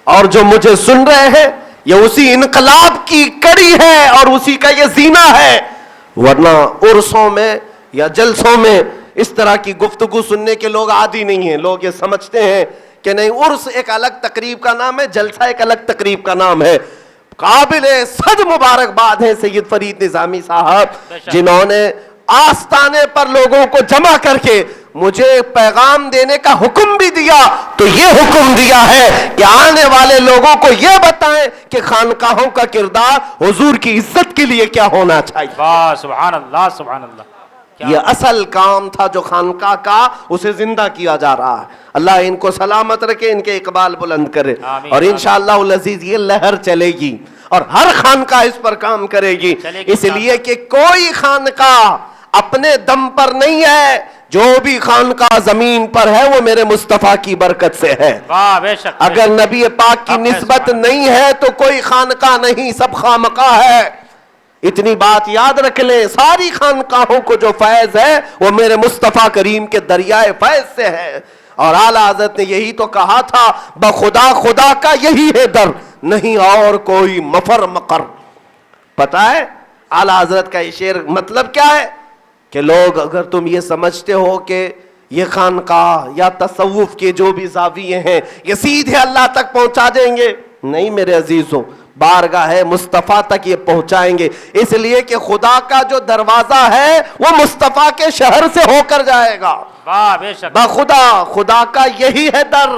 اور جو مجھے سن رہے ہیں، یہ اسی انقلاب کی کڑی ہے اور اسی کا یہ زینہ ہے. ورنہ عرسوں میں یا جلسوں میں اس طرح کی گفتگو سننے کے لوگ عادی نہیں ہیں. لوگ یہ سمجھتے ہیں کہ نہیں، عرس ایک الگ تقریب کا نام ہے، جلسہ ایک الگ تقریب کا نام ہے. قابل صد مبارکباد ہے سید فرید نظامی صاحب، جنہوں نے آستانے پر لوگوں کو جمع کر کے مجھے پیغام دینے کا حکم بھی دیا. تو یہ حکم دیا ہے کہ آنے والے لوگوں کو یہ بتائیں کہ خانقاہوں کا کردار حضور کی عزت کے لیے کیا ہونا چاہیے. واہ سبحان اللہ، سبحان اللہ. یہ اصل کام تھا جو خانقاہ کا، اسے زندہ کیا جا رہا ہے. اللہ ان کو سلامت رکھے، ان کے اقبال بلند کرے، اور انشاءاللہ العزیز یہ لہر چلے گی اور ہر خانقاہ اس پر کام کرے گی. اس لیے کہ کوئی خانقاہ اپنے دم پر نہیں ہے، جو بھی خانقاہ زمین پر ہے وہ میرے مصطفیٰ کی برکت سے ہے. واہ بے شک. اگر نبی پاک کی نسبت نہیں ہے تو کوئی خانقاہ نہیں، سب خامقاہ ہے. اتنی بات یاد رکھ لیں، ساری خانقاہوں کو جو فیض ہے وہ میرے مصطفیٰ کریم کے دریائے فیض سے ہے. اور اعلیٰ حضرت نے یہی تو کہا تھا، بخدا خدا کا یہی ہے در، نہیں اور کوئی مفر مقر. پتہ ہے اعلیٰ حضرت کا یہ شعر مطلب کیا ہے؟ کہ لوگ اگر تم یہ سمجھتے ہو کہ یہ خانقاہ یا تصوف کے جو بھی زاویے ہیں یہ سیدھے اللہ تک پہنچا دیں گے، نہیں میرے عزیزوں، بارگاہ مصطفیٰ تک یہ پہنچائیں گے. اس لیے کہ خدا کا جو دروازہ ہے وہ مصطفیٰ کے شہر سے ہو کر جائے گا. واہ بے شک. بخدا خدا کا یہی ہے در،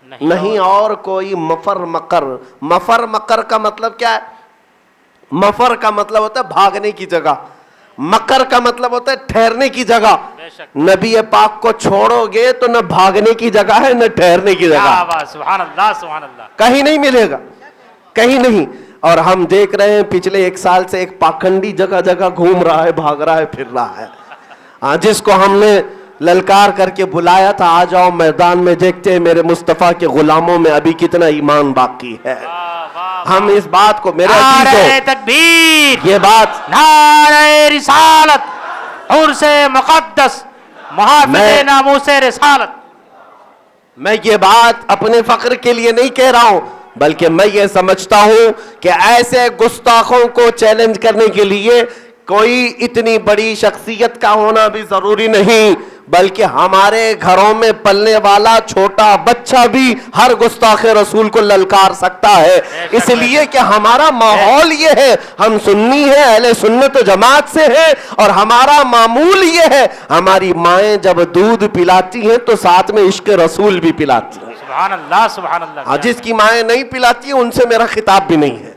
نہیں اور کوئی مفر مقر. مفر مقر کا مطلب کیا ہے؟ مفر کا مطلب ہوتا ہے بھاگنے کی جگہ، مکر کا مطلب ہوتا ہے ٹھہرنے کی جگہ. نبی پاک کو چھوڑو گے تو نہ بھاگنے کی جگہ ہے نہ ٹھہرنے کی جگہ. سبحان اللہ، سبحان اللہ. کہیں نہیں ملے گا، کہیں نہیں. اور ہم دیکھ رہے ہیں پچھلے 1 سال سے ایک پاکھنڈی جگہ جگہ گھوم رہا ہے، بھاگ رہا ہے، پھر رہا ہے. جس کو ہم نے للکار کر کے بلایا تھا آ جاؤ میدان میں، دیکھتے ہیں میرے مصطفیٰ کے غلاموں میں ابھی کتنا ایمان باقی ہے. ہم اس بات کو، میرے نعرہ تکبیر، یہ بات، نعرہ رسالت، عرس مقدس، محافظ ناموس رسالت. میں یہ بات اپنے فخر کے لیے نہیں کہہ رہا ہوں، بلکہ میں یہ سمجھتا ہوں کہ ایسے گستاخوں کو چیلنج کرنے کے لیے کوئی اتنی بڑی شخصیت کا ہونا بھی ضروری نہیں، بلکہ ہمارے گھروں میں پلنے والا چھوٹا بچہ بھی ہر گستاخ رسول کو للکار سکتا ہے. اس لیے کہ ہمارا ماحول یہ ہے، ہم سنی ہیں، اہل سنت و جماعت سے ہیں، اور ہمارا معمول یہ ہے، ہماری مائیں جب دودھ پلاتی ہیں تو ساتھ میں عشق رسول بھی پلاتی ہیں. سبحان اللہ، سبحان اللہ. جس کی مائیں نہیں پلاتی ہیں ان سے میرا خطاب بھی نہیں ہے.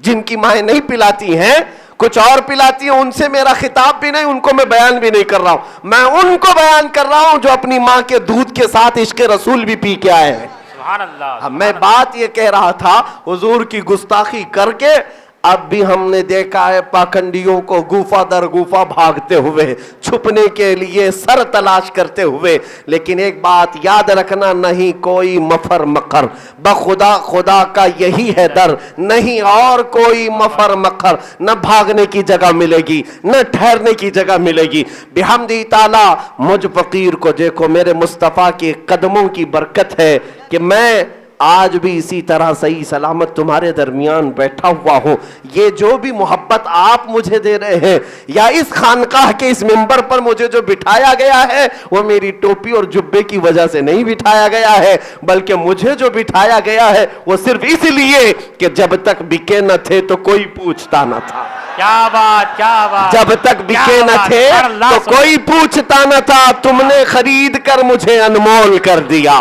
جن کی مائیں نہیں پلاتی ہیں، کچھ اور پلاتی ہیں، ان سے میرا خطاب بھی نہیں، ان کو میں بیان بھی نہیں کر رہا ہوں. میں ان کو بیان کر رہا ہوں جو اپنی ماں کے دودھ کے ساتھ عشق رسول بھی پی کے آئے ہیں. سبحان اللہ. میں بات یہ کہہ رہا تھا، حضور کی گستاخی کر کے اب بھی ہم نے دیکھا ہے پاکھنڈیوں کو گوفہ در گوفہ بھاگتے ہوئے، چھپنے کے لیے سر تلاش کرتے ہوئے. لیکن ایک بات یاد رکھنا، نہیں کوئی مفر مقر، بخدا خدا کا یہی ہے در، نہیں اور کوئی مفر مقر. نہ بھاگنے کی جگہ ملے گی نہ ٹھہرنے کی جگہ ملے گی. بحمدی تعالی مجھ فقیر کو دیکھو، میرے مصطفیٰ کے قدموں کی برکت ہے کہ میں آج بھی اسی طرح صحیح سلامت تمہارے درمیان بیٹھا ہوا ہوں. یہ جو بھی محبت آپ مجھے دے رہے ہیں یا اس خانقاہ کے اس منبر پر مجھے جو بٹھایا گیا ہے وہ میری ٹوپی اور جبے کی وجہ سے نہیں بٹھایا گیا ہے, بلکہ مجھے جو بٹھایا گیا ہے وہ صرف اس لیے کہ جب تک بکے نہ تھے تو کوئی پوچھتا نہ تھا. کیا بات, کیا بات, جب تک بکے نہ تھے تو کوئی پوچھتا نہ تھا, تم نے خرید کر مجھے انمول کر دیا.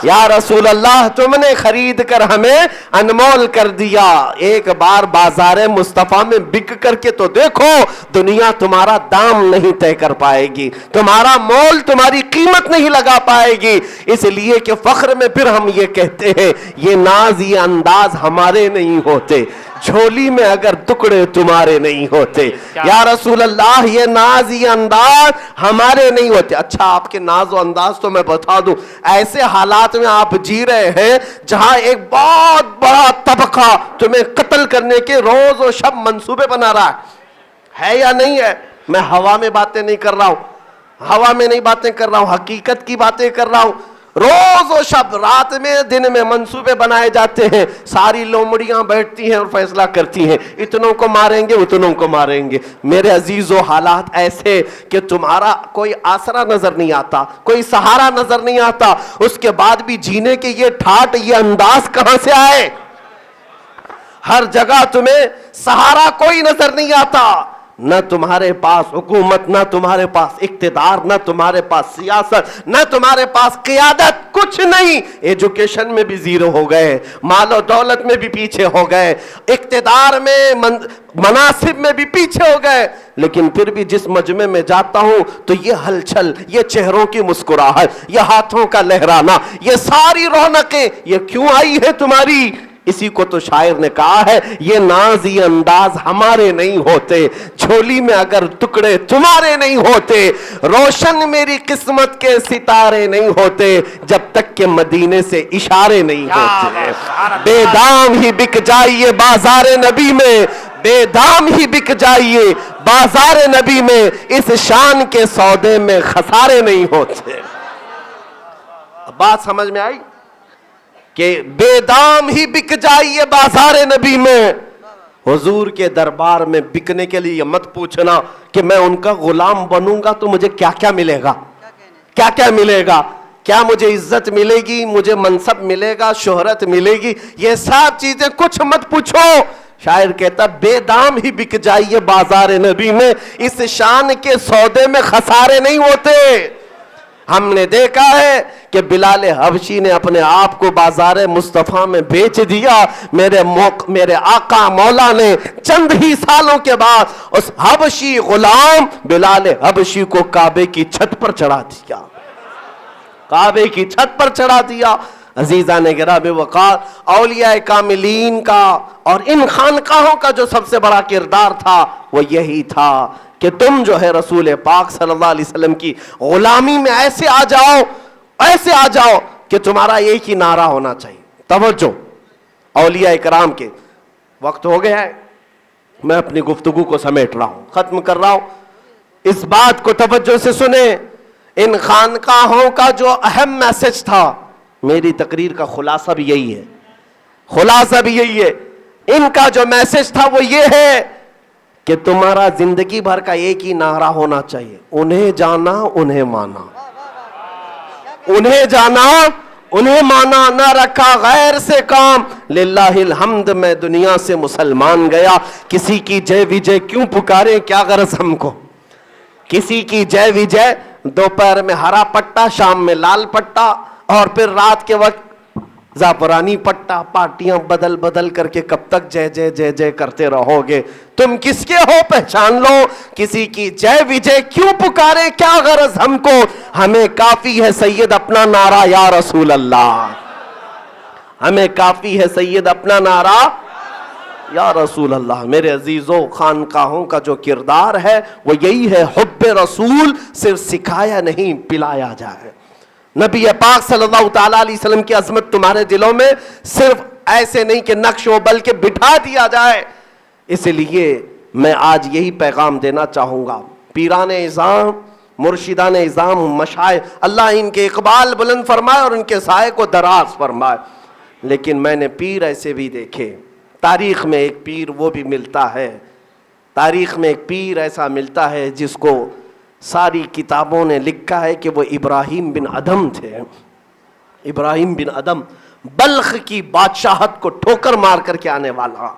یا رسول اللہ تم نے خرید کر ہمیں انمول کر دیا. ایک بار بازار مصطفیٰ میں بک کر کے تو دیکھو, دنیا تمہارا دام نہیں طے کر پائے گی, تمہارا مول تمہاری قیمت نہیں لگا پائے گی. اس لیے کہ فخر میں پھر ہم یہ کہتے ہیں یہ ناز یہ انداز ہمارے نہیں ہوتے, جھولی میں اگر ٹکڑے تمہارے نہیں ہوتے. یا رسول اللہ یہ ناز یہ انداز ہمارے نہیں ہوتے. اچھا آپ کے ناز و انداز تو میں بتا دوں, ایسے حالات میں آپ جی رہے ہیں جہاں ایک بہت بڑا طبقہ تمہیں قتل کرنے کے روز و شب منصوبے بنا رہا ہے یا نہیں ہے؟ میں ہوا میں باتیں نہیں کر رہا ہوں, ہوا میں نہیں باتیں کر رہا ہوں, حقیقت کی باتیں کر رہا ہوں. روز و شب رات میں دن میں منصوبے بنائے جاتے ہیں, ساری لومڑیاں بیٹھتی ہیں اور فیصلہ کرتی ہیں اتنوں کو ماریں گے اتنوں کو ماریں گے. میرے عزیزو حالات ایسے کہ تمہارا کوئی آسرا نظر نہیں آتا, کوئی سہارا نظر نہیں آتا, اس کے بعد بھی جینے کے یہ ٹھاٹ یہ انداز کہاں سے آئے؟ ہر جگہ تمہیں سہارا کوئی نظر نہیں آتا, نہ تمہارے پاس حکومت, نہ تمہارے پاس اقتدار, نہ تمہارے پاس سیاست, نہ تمہارے پاس قیادت, کچھ نہیں. ایجوکیشن میں بھی زیرو ہو گئے, مال و دولت میں بھی پیچھے ہو گئے, اقتدار میں مناصب میں بھی پیچھے ہو گئے. لیکن پھر بھی جس مجمع میں جاتا ہوں تو یہ ہلچل, یہ چہروں کی مسکراہٹ, یہ ہاتھوں کا لہرانا, یہ ساری رونقیں یہ کیوں آئی ہے تمہاری؟ اسی کو تو شاعر نے کہا ہے یہ ناز یہ انداز ہمارے نہیں ہوتے, جھولی میں اگر ٹکڑے تمہارے نہیں ہوتے, روشن میری قسمت کے ستارے نہیں ہوتے, جب تک کہ مدینے سے اشارے نہیں ہوتے. بے دام ہی بک جائیے بازار نبی میں, بے دام ہی بک جائیے بازار نبی میں, اس شان کے سودے میں خسارے نہیں ہوتے. بات سمجھ میں آئی کہ بے دام ہی بک جائیے بازار نبی میں. حضور کے دربار میں بکنے کے لیے مت پوچھنا کہ میں ان کا غلام بنوں گا تو مجھے کیا کیا ملے گا, کیا کیا ملے گا, کیا مجھے عزت ملے گی, مجھے منصب ملے گا, شہرت ملے گی, یہ سب چیزیں کچھ مت پوچھو. شاعر کہتا بے دام ہی بک جائیے بازار نبی میں, اس شان کے سودے میں خسارے نہیں ہوتے. ہم نے دیکھا ہے کہ بلال حبشی نے اپنے آپ کو بازار مصطفیٰ میں بیچ دیا. میرے آقا مولا نے چند ہی سالوں کے بعد اس حبشی غلام بلال حبشی کو کعبے کی چھت پر چڑھا دیا, کعبے کی چھت پر چڑھا دیا. عزیزان گرامی وقار, اولیاء کاملین کا اور ان خانقاہوں کا جو سب سے بڑا کردار تھا وہ یہی تھا کہ تم جو ہے رسول پاک صلی اللہ علیہ وسلم کی غلامی میں ایسے آ جاؤ, ایسے آ جاؤ کہ تمہارا ایک ہی نعرہ ہونا چاہیے. توجہ اولیاء کرام کے وقت ہو گیا ہے, میں اپنی گفتگو کو سمیٹ رہا ہوں, ختم کر رہا ہوں. اس بات کو توجہ سے سنیں, ان خانقاہوں کا جو اہم میسج تھا, میری تقریر کا خلاصہ بھی یہی ہے, خلاصہ بھی یہی ہے. ان کا جو میسج تھا وہ یہ ہے کہ تمہارا زندگی بھر کا ایک ہی نعرہ ہونا چاہیے, انہیں جانا انہیں مانا, انہیں جانا انہیں مانا, نہ رکھا غیر سے کام. للہ الحمد میں دنیا سے مسلمان گیا, کسی کی جے وجے کیوں پکارے کیا غرض ہم کو, کسی کی جے وجے, دوپہر میں ہرا پٹا, شام میں لال پٹا, اور پھر رات کے وقت زعفرانی پٹا. پارٹیاں بدل بدل کر کے کب تک جے جے جے جے کرتے رہو گے؟ تم کس کے ہو پہچان لو. کسی کی جے وجے کیوں پکارے کیا غرض ہم کو, ہمیں کافی ہے سید اپنا نعرہ یا رسول اللہ, ہمیں کافی ہے سید اپنا نعرہ یا رسول اللہ. میرے عزیزو خانقاہوں کا جو کردار ہے وہ یہی ہے, حب رسول صرف سکھایا نہیں پلایا جائے. نبی پاک صلی اللہ تعالیٰ علیہ وسلم کی عظمت تمہارے دلوں میں صرف ایسے نہیں کہ نقش ہو بلکہ بٹھا دیا جائے. اس لیے میں آج یہی پیغام دینا چاہوں گا, پیران اعظام, مرشدان اعظام, مشائخ, اللہ ان کے اقبال بلند فرمائے اور ان کے سائے کو دراز فرمائے. لیکن میں نے پیر ایسے بھی دیکھے. تاریخ میں ایک پیر وہ بھی ملتا ہے, تاریخ میں ایک پیر ایسا ملتا ہے جس کو ساری کتابوں نے لکھا ہے کہ وہ ابراہیم بن ادھم تھے. ابراہیم بن ادھم, بلخ کی بادشاہت کو ٹھوکر مار کر کے آنے والا,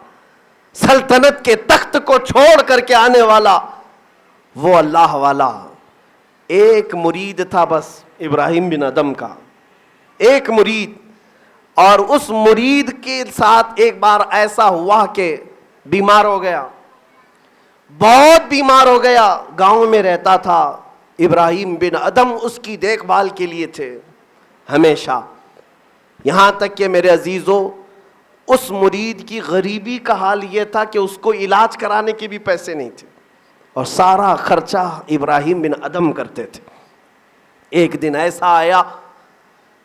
سلطنت کے تخت کو چھوڑ کر کے آنے والا, وہ اللہ والا. ایک مرید تھا بس ابراہیم بن ادھم کا, ایک مرید. اور اس مرید کے ساتھ ایک بار ایسا ہوا کہ بیمار ہو گیا, بہت بیمار ہو گیا. گاؤں میں رہتا تھا. ابراہیم بن ادھم اس کی دیکھ بھال کے لیے تھے ہمیشہ. یہاں تک کہ میرے عزیزو, اس مرید کی غریبی کا حال یہ تھا کہ اس کو علاج کرانے کے بھی پیسے نہیں تھے, اور سارا خرچہ ابراہیم بن ادھم کرتے تھے. ایک دن ایسا آیا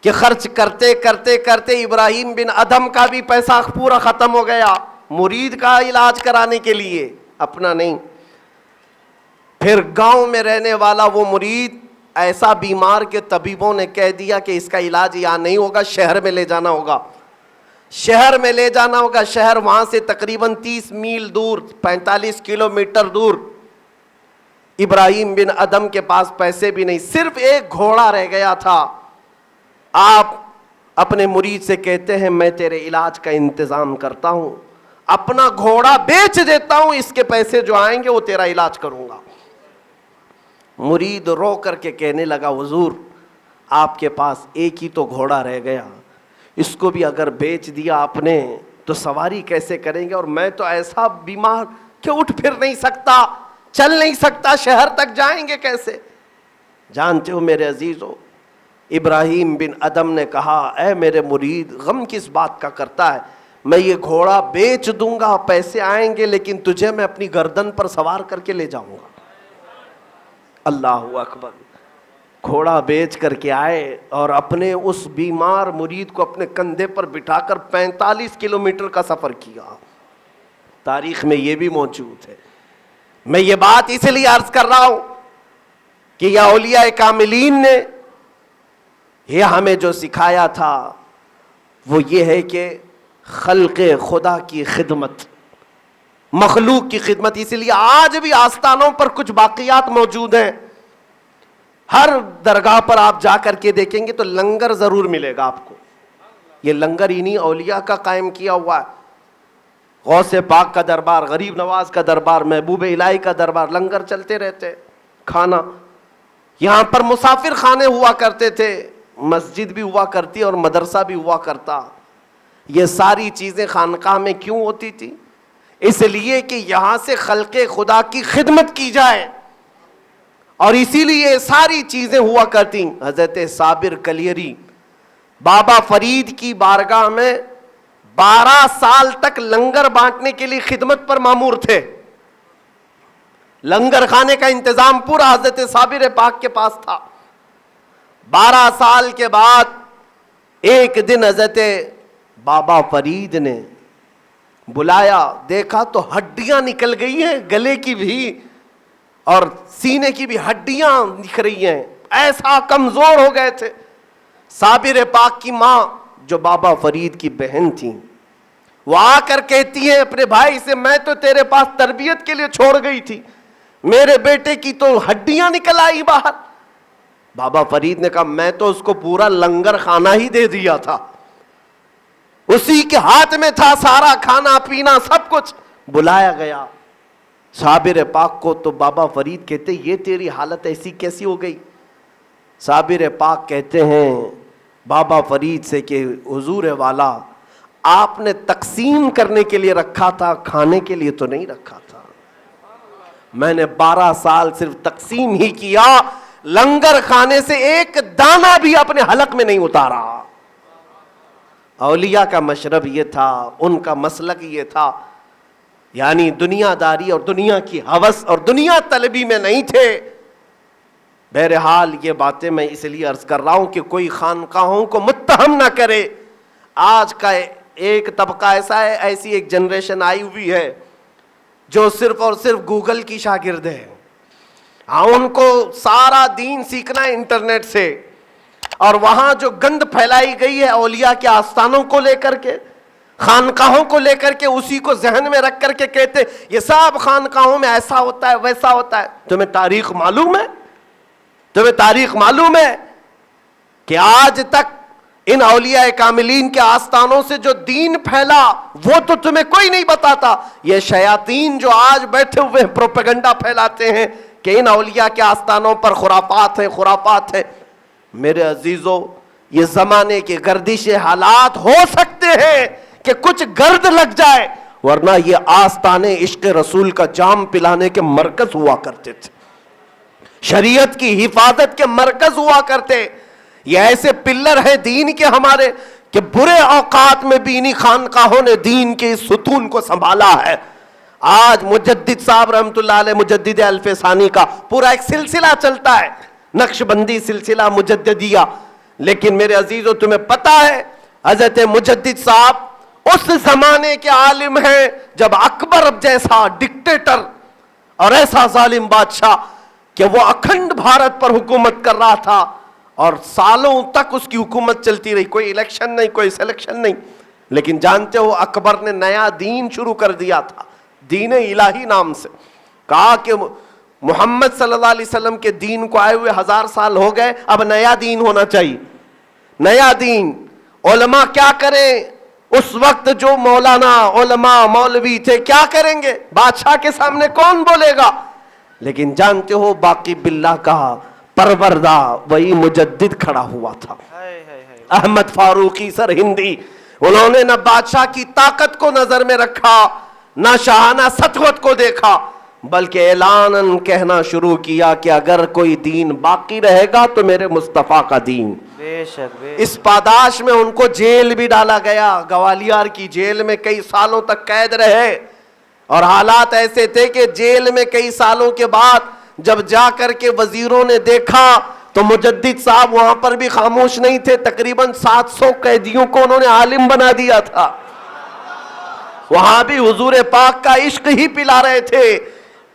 کہ خرچ کرتے کرتے کرتے ابراہیم بن ادھم کا بھی پیسہ پورا ختم ہو گیا, مرید کا علاج کرانے کے لیے, اپنا نہیں. پھر گاؤں میں رہنے والا وہ مرید ایسا بیمار کہ طبیبوں نے کہہ دیا کہ اس کا علاج یہاں نہیں ہوگا, شہر میں لے جانا ہوگا, شہر میں لے جانا ہوگا. شہر وہاں سے تقریباً 30 میل دور, 45 کلومیٹر دور. ابراہیم بن ادھم کے پاس پیسے بھی نہیں, صرف ایک گھوڑا رہ گیا تھا. آپ اپنے مرید سے کہتے ہیں میں تیرے علاج کا انتظام کرتا ہوں, اپنا گھوڑا بیچ دیتا ہوں, اس کے پیسے جو آئیں گے وہ تیرا علاج کروں گا. مرید رو کر کے کہنے لگا حضور آپ کے پاس ایک ہی تو گھوڑا رہ گیا, اس کو بھی اگر بیچ دیا آپ نے تو سواری کیسے کریں گے, اور میں تو ایسا بیمار کہ اٹھ پھر نہیں سکتا, چل نہیں سکتا, شہر تک جائیں گے کیسے. جانتے ہو میرے عزیزو, ابراہیم بن ادھم نے کہا اے میرے مرید غم کس بات کا کرتا ہے, میں یہ گھوڑا بیچ دوں گا, پیسے آئیں گے, لیکن تجھے میں اپنی گردن پر سوار کر کے لے جاؤں گا. اللہ اکبر. گھوڑا بیچ کر کے آئے اور اپنے اس بیمار مرید کو اپنے کندھے پر بٹھا کر 45 کلومیٹر کا سفر کیا. تاریخ میں یہ بھی موجود ہے. میں یہ بات اس لیے عرض کر رہا ہوں کہ یہ اولیاء کاملین نے یہ ہمیں جو سکھایا تھا وہ یہ ہے کہ خلق خدا کی خدمت, مخلوق کی خدمت. اس لیے آج بھی آستانوں پر کچھ باقیات موجود ہیں. ہر درگاہ پر آپ جا کر کے دیکھیں گے تو لنگر ضرور ملے گا آپ کو. یہ لنگر انہی اولیاء کا قائم کیا ہوا ہے. غوث پاک کا دربار, غریب نواز کا دربار, محبوب الہی کا دربار, لنگر چلتے رہتے. کھانا یہاں پر مسافر خانے ہوا کرتے تھے, مسجد بھی ہوا کرتی اور مدرسہ بھی ہوا کرتا. یہ ساری چیزیں خانقاہ میں کیوں ہوتی تھی؟ اس لیے کہ یہاں سے خلق خدا کی خدمت کی جائے, اور اسی لیے ساری چیزیں ہوا کرتی. حضرت صابر کلیری بابا فرید کی بارگاہ میں 12 سال تک لنگر بانٹنے کے لیے خدمت پر مامور تھے. لنگر کھانے کا انتظام پورا حضرت صابر پاک کے پاس تھا. 12 سال کے بعد ایک دن حضرت بابا فرید نے بلایا, دیکھا تو ہڈیاں نکل گئی ہیں, گلے کی بھی اور سینے کی بھی ہڈیاں دکھ رہی ہیں, ایسا کمزور ہو گئے تھے. صابر پاک کی ماں جو بابا فرید کی بہن تھی, وہ آ کر کہتی ہے اپنے بھائی سے میں تو تیرے پاس تربیت کے لیے چھوڑ گئی تھی, میرے بیٹے کی تو ہڈیاں نکل آئی باہر. بابا فرید نے کہا میں تو اس کو پورا لنگر خانہ ہی دے دیا تھا, اسی کے ہاتھ میں تھا سارا کھانا پینا سب کچھ. بلایا گیا صابر پاک کو تو بابا فرید کہتے یہ تیری حالت ایسی کیسی ہو گئی؟ صابر پاک کہتے ہیں بابا فرید سے کہ حضور والا آپ نے تقسیم کرنے کے لیے رکھا تھا, کھانے کے لیے تو نہیں رکھا تھا. میں نے 12 سال صرف تقسیم ہی کیا, لنگر کھانے سے ایک دانہ بھی اپنے حلق میں نہیں اتارا. اولیاء کا مشرب یہ تھا, ان کا مسلک یہ تھا, یعنی دنیا داری اور دنیا کی ہوس اور دنیا طلبی میں نہیں تھے. بہرحال یہ باتیں میں اس لیے عرض کر رہا ہوں کہ کوئی خانقاہوں کو متہم نہ کرے. آج کا ایک طبقہ ایسا ہے, ایسی ایک جنریشن آئی ہوئی ہے جو صرف اور صرف گوگل کی شاگرد ہے. ان کو سارا دین سیکھنا ہے انٹرنیٹ سے, اور وہاں جو گند پھیلائی گئی ہے اولیاء کے آستانوں کو لے کر کے، خانقاہوں کو لے کر کے، اسی کو ذہن میں رکھ کر کے کہتے یہ سب خانقاہوں میں ایسا ہوتا ہے ویسا ہوتا ہے۔ تمہیں تاریخ معلوم ہے؟ تمہیں تاریخ معلوم ہے کہ آج تک ان اولیاء کاملین کے آستانوں سے جو دین پھیلا وہ تو تمہیں کوئی نہیں بتاتا۔ یہ شیاطین جو آج بیٹھے ہوئے پروپیگنڈا پھیلاتے ہیں کہ ان اولیاء کے آستانوں پر خرافات ہیں، خرافات ہیں۔ میرے عزیزو، یہ زمانے کے گردش حالات ہو سکتے ہیں کہ کچھ گرد لگ جائے، ورنہ یہ آستانے عشق رسول کا جام پلانے کے مرکز ہوا کرتے تھے، شریعت کی حفاظت کے مرکز ہوا کرتے۔ یہ ایسے پلر ہیں دین کے ہمارے کہ برے اوقات میں بھی انہی خانقاہوں نے دین کے اس ستون کو سنبھالا ہے۔ آج مجدد صاحب رحمت اللہ علیہ، مجدد الف ثانی کا پورا ایک سلسلہ چلتا ہے، نقش بندی سلسلہ مجددیہ۔ لیکن میرے عزیزو، تمہیں پتا ہے حضرت مجدد صاحب اس زمانے کے عالم ہیں جب اکبر جیسا ڈکٹیٹر اور ایسا ظالم بادشاہ کہ وہ اکھنڈ بھارت پر حکومت کر رہا تھا اور سالوں تک اس کی حکومت چلتی رہی، کوئی الیکشن نہیں، کوئی سلیکشن نہیں۔ لیکن جانتے ہو اکبر نے نیا دین شروع کر دیا تھا، دین الہی نام سے۔ کہا کہ محمد صلی اللہ علیہ وسلم کے دین کو آئے ہوئے 1000 سال ہو گئے، اب نیا دین ہونا چاہیے، نیا دین۔ علماء کیا کریں؟ اس وقت جو مولانا، علماء، مولوی تھے کیا کریں گے؟ بادشاہ کے سامنے کون بولے گا؟ لیکن جانتے ہو باقی باللہ کا پروردہ وہی مجدد کھڑا ہوا تھا، احمد فاروقی سرہندی۔ انہوں نے نہ بادشاہ کی طاقت کو نظر میں رکھا، نہ شاہانہ سطوت کو دیکھا، بلکہ اعلاناً کہنا شروع کیا کہ اگر کوئی دین باقی رہے گا تو میرے مصطفیٰ کا دین۔ بے شک اس پاداش میں ان کو جیل بھی ڈالا گیا، گوالیار کی جیل میں کئی سالوں تک قید رہے، اور حالات ایسے تھے کہ جیل میں کئی سالوں کے بعد جب جا کر کے وزیروں نے دیکھا تو مجدد صاحب وہاں پر بھی خاموش نہیں تھے، تقریباً 700 قیدیوں کو انہوں نے عالم بنا دیا تھا، وہاں بھی حضور پاک کا عشق ہی پلا رہے تھے،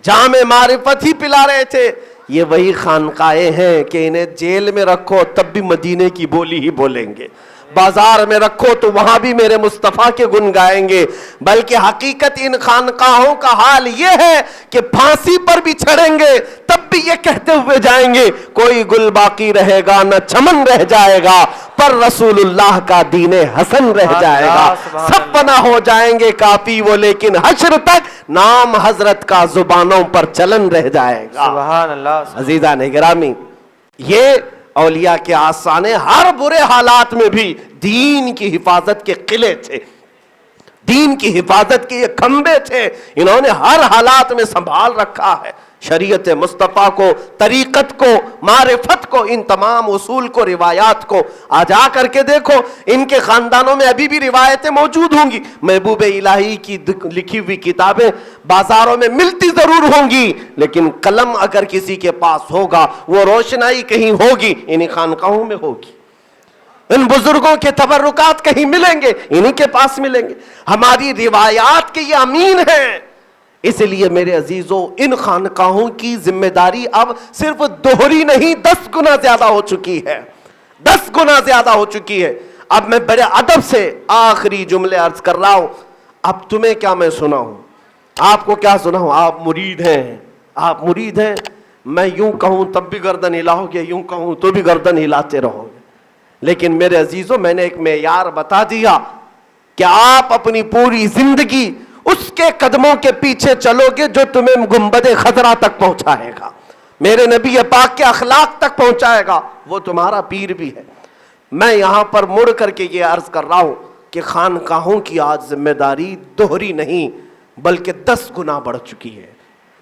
جام معرفت ہی پلا رہے تھے۔ یہ وہی خانقاہیں ہیں کہ انہیں جیل میں رکھو تب بھی مدینے کی بولی ہی بولیں گے، بازار میں رکھو تو وہاں بھی میرے مصطفیٰ کے گن گائیں گے۔ بلکہ حقیقت ان خانقاہوں کا حال یہ ہے کہ پھانسی پر بھی چڑھیں گے تب بھی یہ کہتے ہوئے جائیں گے کوئی گل باقی رہے گا نہ چمن رہ جائے گا، پر رسول اللہ کا دین حسن رہ جائے گا۔ سب فنا ہو جائیں گے کافی وہ، لیکن حشر تک نام حضرت کا زبانوں پر چلن رہ جائے گا۔ سبحان اللہ۔ عزیزان گرامی، یہ اولیاء کے آستانے ہر برے حالات میں بھی دین کی حفاظت کے قلعے تھے، دین کی حفاظت کے یہ کھمبے تھے، انہوں نے ہر حالات میں سنبھال رکھا ہے شریعت مصطفیٰ کو، طریقت کو، معرفت کو، ان تمام اصول کو، روایات کو۔ آج آ کر کے دیکھو ان کے خاندانوں میں ابھی بھی روایتیں موجود ہوں گی، محبوب الہی کی لکھی ہوئی کتابیں بازاروں میں ملتی ضرور ہوں گی، لیکن قلم اگر کسی کے پاس ہوگا، وہ روشنائی کہیں ہوگی انہی خانقاہوں میں ہوگی، ان بزرگوں کے تبرکات کہیں ملیں گے انہی کے پاس ملیں گے۔ ہماری روایات کے یہ امین ہیں۔ اس لیے میرے عزیزو، ان خانقاہوں کی ذمہ داری اب صرف دوہری نہیں 10 گنا زیادہ ہو چکی ہے، 10 گنا زیادہ ہو چکی ہے۔ اب میں بڑے ادب سے آخری جملے عرض کر رہا ہوں۔ اب تمہیں کیا میں سناؤں، آپ کو کیا سناؤں؟ آپ مرید ہیں، آپ مرید ہیں، میں یوں کہوں تب بھی گردن ہلاؤ گے، یوں کہوں تو بھی گردن ہلاتے رہو گے۔ لیکن میرے عزیزو، میں نے ایک معیار بتا دیا کہ آپ اپنی پوری زندگی اس کے قدموں کے پیچھے چلو گے جو تمہیں گنبد خضرا تک پہنچائے گا، میرے نبی پاک کے اخلاق تک پہنچائے گا، وہ تمہارا پیر بھی ہے۔ میں یہاں پر مڑ کر کے یہ عرض کر رہا ہوں کہ خانقاہوں کی آج ذمہ داری دوہری نہیں بلکہ 10 گنا بڑھ چکی ہے،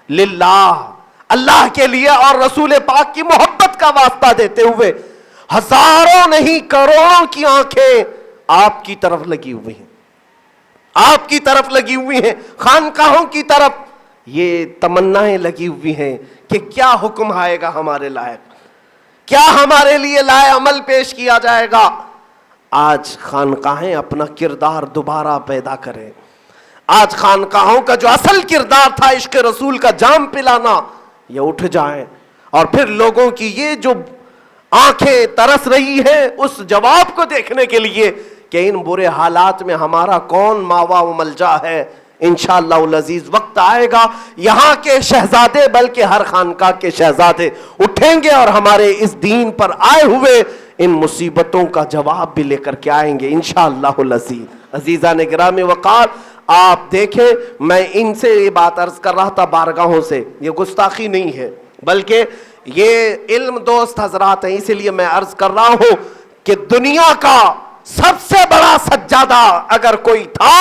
للہ، اللہ کے لیے اور رسول پاک کی محبت کا واسطہ دیتے ہوئے ہزاروں نہیں کروڑوں کی آنکھیں آپ کی طرف لگی ہوئی ہیں، آپ کی طرف لگی ہوئی ہیں، خانقاہوں کی طرف یہ تمنائیں لگی ہوئی ہیں کہ کیا حکم آئے گا ہمارے لائق، کیا ہمارے لیے لائے عمل پیش کیا جائے گا۔ آج خانقاہیں اپنا کردار دوبارہ پیدا کریں، آج خانقاہوں کا جو اصل کردار تھا عشق رسول کا جام پلانا، یہ اٹھ جائیں، اور پھر لوگوں کی یہ جو آنکھیں ترس رہی ہیں اس جواب کو دیکھنے کے لیے کہ ان برے حالات میں ہمارا کون ماوا و ملجا ہے. انشاءاللہ العزیز وقت آئے گا یہاں کے شہزادے بلکہ ہر خانقاہ کے شہزادے اٹھیں گے اور ہمارے اس دین پر آئے ہوئے ان مصیبتوں کا جواب بھی لے کر کے آئیں گے انشاءاللہ العزیز. عزیزان گرامی وقار، آپ دیکھیں میں ان سے یہ بات عرض کر رہا تھا بارگاہوں سے، یہ گستاخی نہیں ہے بلکہ یہ علم دوست حضرات ہیں، اسی لیے میں عرض کر رہا ہوں کہ دنیا کا سب سے بڑا سجادہ اگر کوئی تھا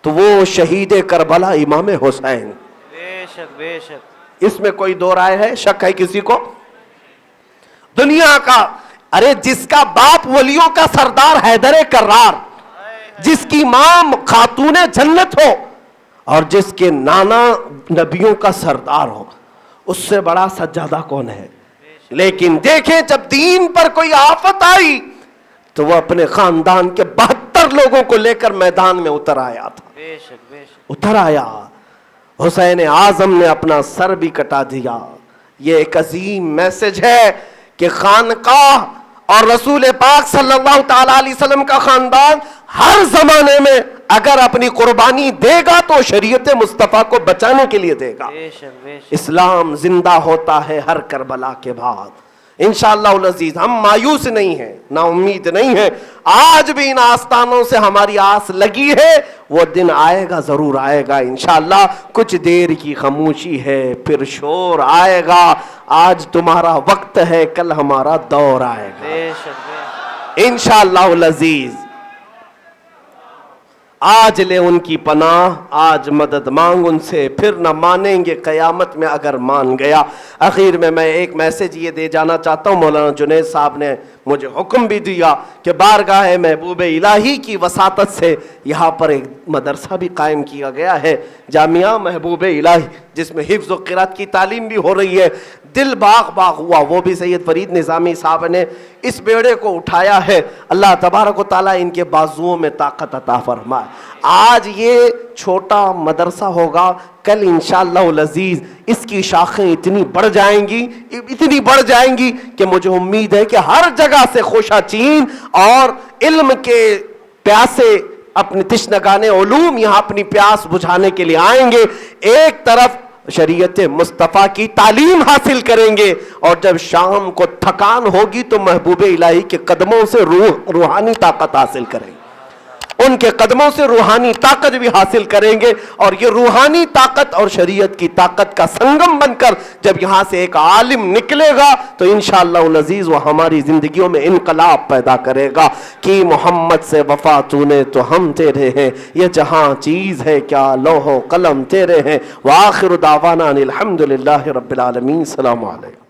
تو وہ شہید کربلا امام حسین. بے شک بے شک. اس میں کوئی دو رائے ہے؟ شک ہے کسی کو؟ دنیا کا، ارے جس کا باپ ولیوں کا سردار حیدر کرار، جس کی ماں خاتون جنت ہو اور جس کے نانا نبیوں کا سردار ہو، اس سے بڑا سجادہ کون ہے؟ لیکن دیکھیں جب دین پر کوئی آفت آئی تو وہ اپنے خاندان کے 72 لوگوں کو لے کر میدان میں اتر آیا تھا. بے شک بے شک. اتر آیا. حسین اعظم نے اپنا سر بھی کٹا دیا. یہ ایک عظیم میسج ہے کہ خانقاہ اور رسول پاک صلی اللہ تعالی علیہ وسلم کا خاندان ہر زمانے میں اگر اپنی قربانی دے گا تو شریعت مصطفیٰ کو بچانے کے لیے دے گا. بے شک بے شک. اسلام زندہ ہوتا ہے ہر کربلا کے بعد. انشاءاللہ العزیز ہم مایوس نہیں ہیں، نا امید نہیں ہیں. آج بھی ان آستانوں سے ہماری آس لگی ہے، وہ دن آئے گا، ضرور آئے گا انشاءاللہ. کچھ دیر کی خاموشی ہے پھر شور آئے گا. آج تمہارا وقت ہے، کل ہمارا دور آئے گا بے شک بے شک. انشاءاللہ العزیز. آج لے ان کی پناہ، آج مدد مانگ ان سے، پھر نہ مانیں گے قیامت میں اگر مان گیا. اخیر میں ایک میسج یہ دے جانا چاہتا ہوں. مولانا جنید صاحب نے مجھے حکم بھی دیا کہ بارگاہ محبوب الہی کی وساطت سے یہاں پر ایک مدرسہ بھی قائم کیا گیا ہے، جامعہ محبوب الہی، جس میں حفظ و قرات کی تعلیم بھی ہو رہی ہے. دل باغ باغ ہوا، وہ بھی سید فرید نظامی صاحب نے اس بیڑے کو اٹھایا ہے. اللہ تبارک و تعالیٰ ان کے بازوؤں میں طاقت عطا فرمائے. آج یہ چھوٹا مدرسہ ہوگا، کل انشاءاللہ العزیز اس کی شاخیں اتنی بڑھ جائیں گی کہ مجھے امید ہے کہ ہر جگہ سے خوشہ چین اور علم کے پیاسے اپنے تشنگان علوم یہاں اپنی پیاس بجھانے کے لیے آئیں گے. ایک طرف شریعت مصطفیٰ کی تعلیم حاصل کریں گے اور جب شام کو تھکان ہوگی تو محبوب الہی کے قدموں سے روحانی طاقت حاصل کریں گے. ان کے قدموں سے روحانی طاقت بھی حاصل کریں گے اور یہ روحانی طاقت اور شریعت کی طاقت کا سنگم بن کر جب یہاں سے ایک عالم نکلے گا تو انشاءاللہ العزیز وہ ہماری زندگیوں میں انقلاب پیدا کرے گا. کہ محمد سے وفا تو نے تو ہم تیرے ہیں، یہ جہاں چیز ہے کیا لوح و قلم تیرے ہیں. وآخر دعوانا الحمدللہ رب العالمین. السلام علیکم.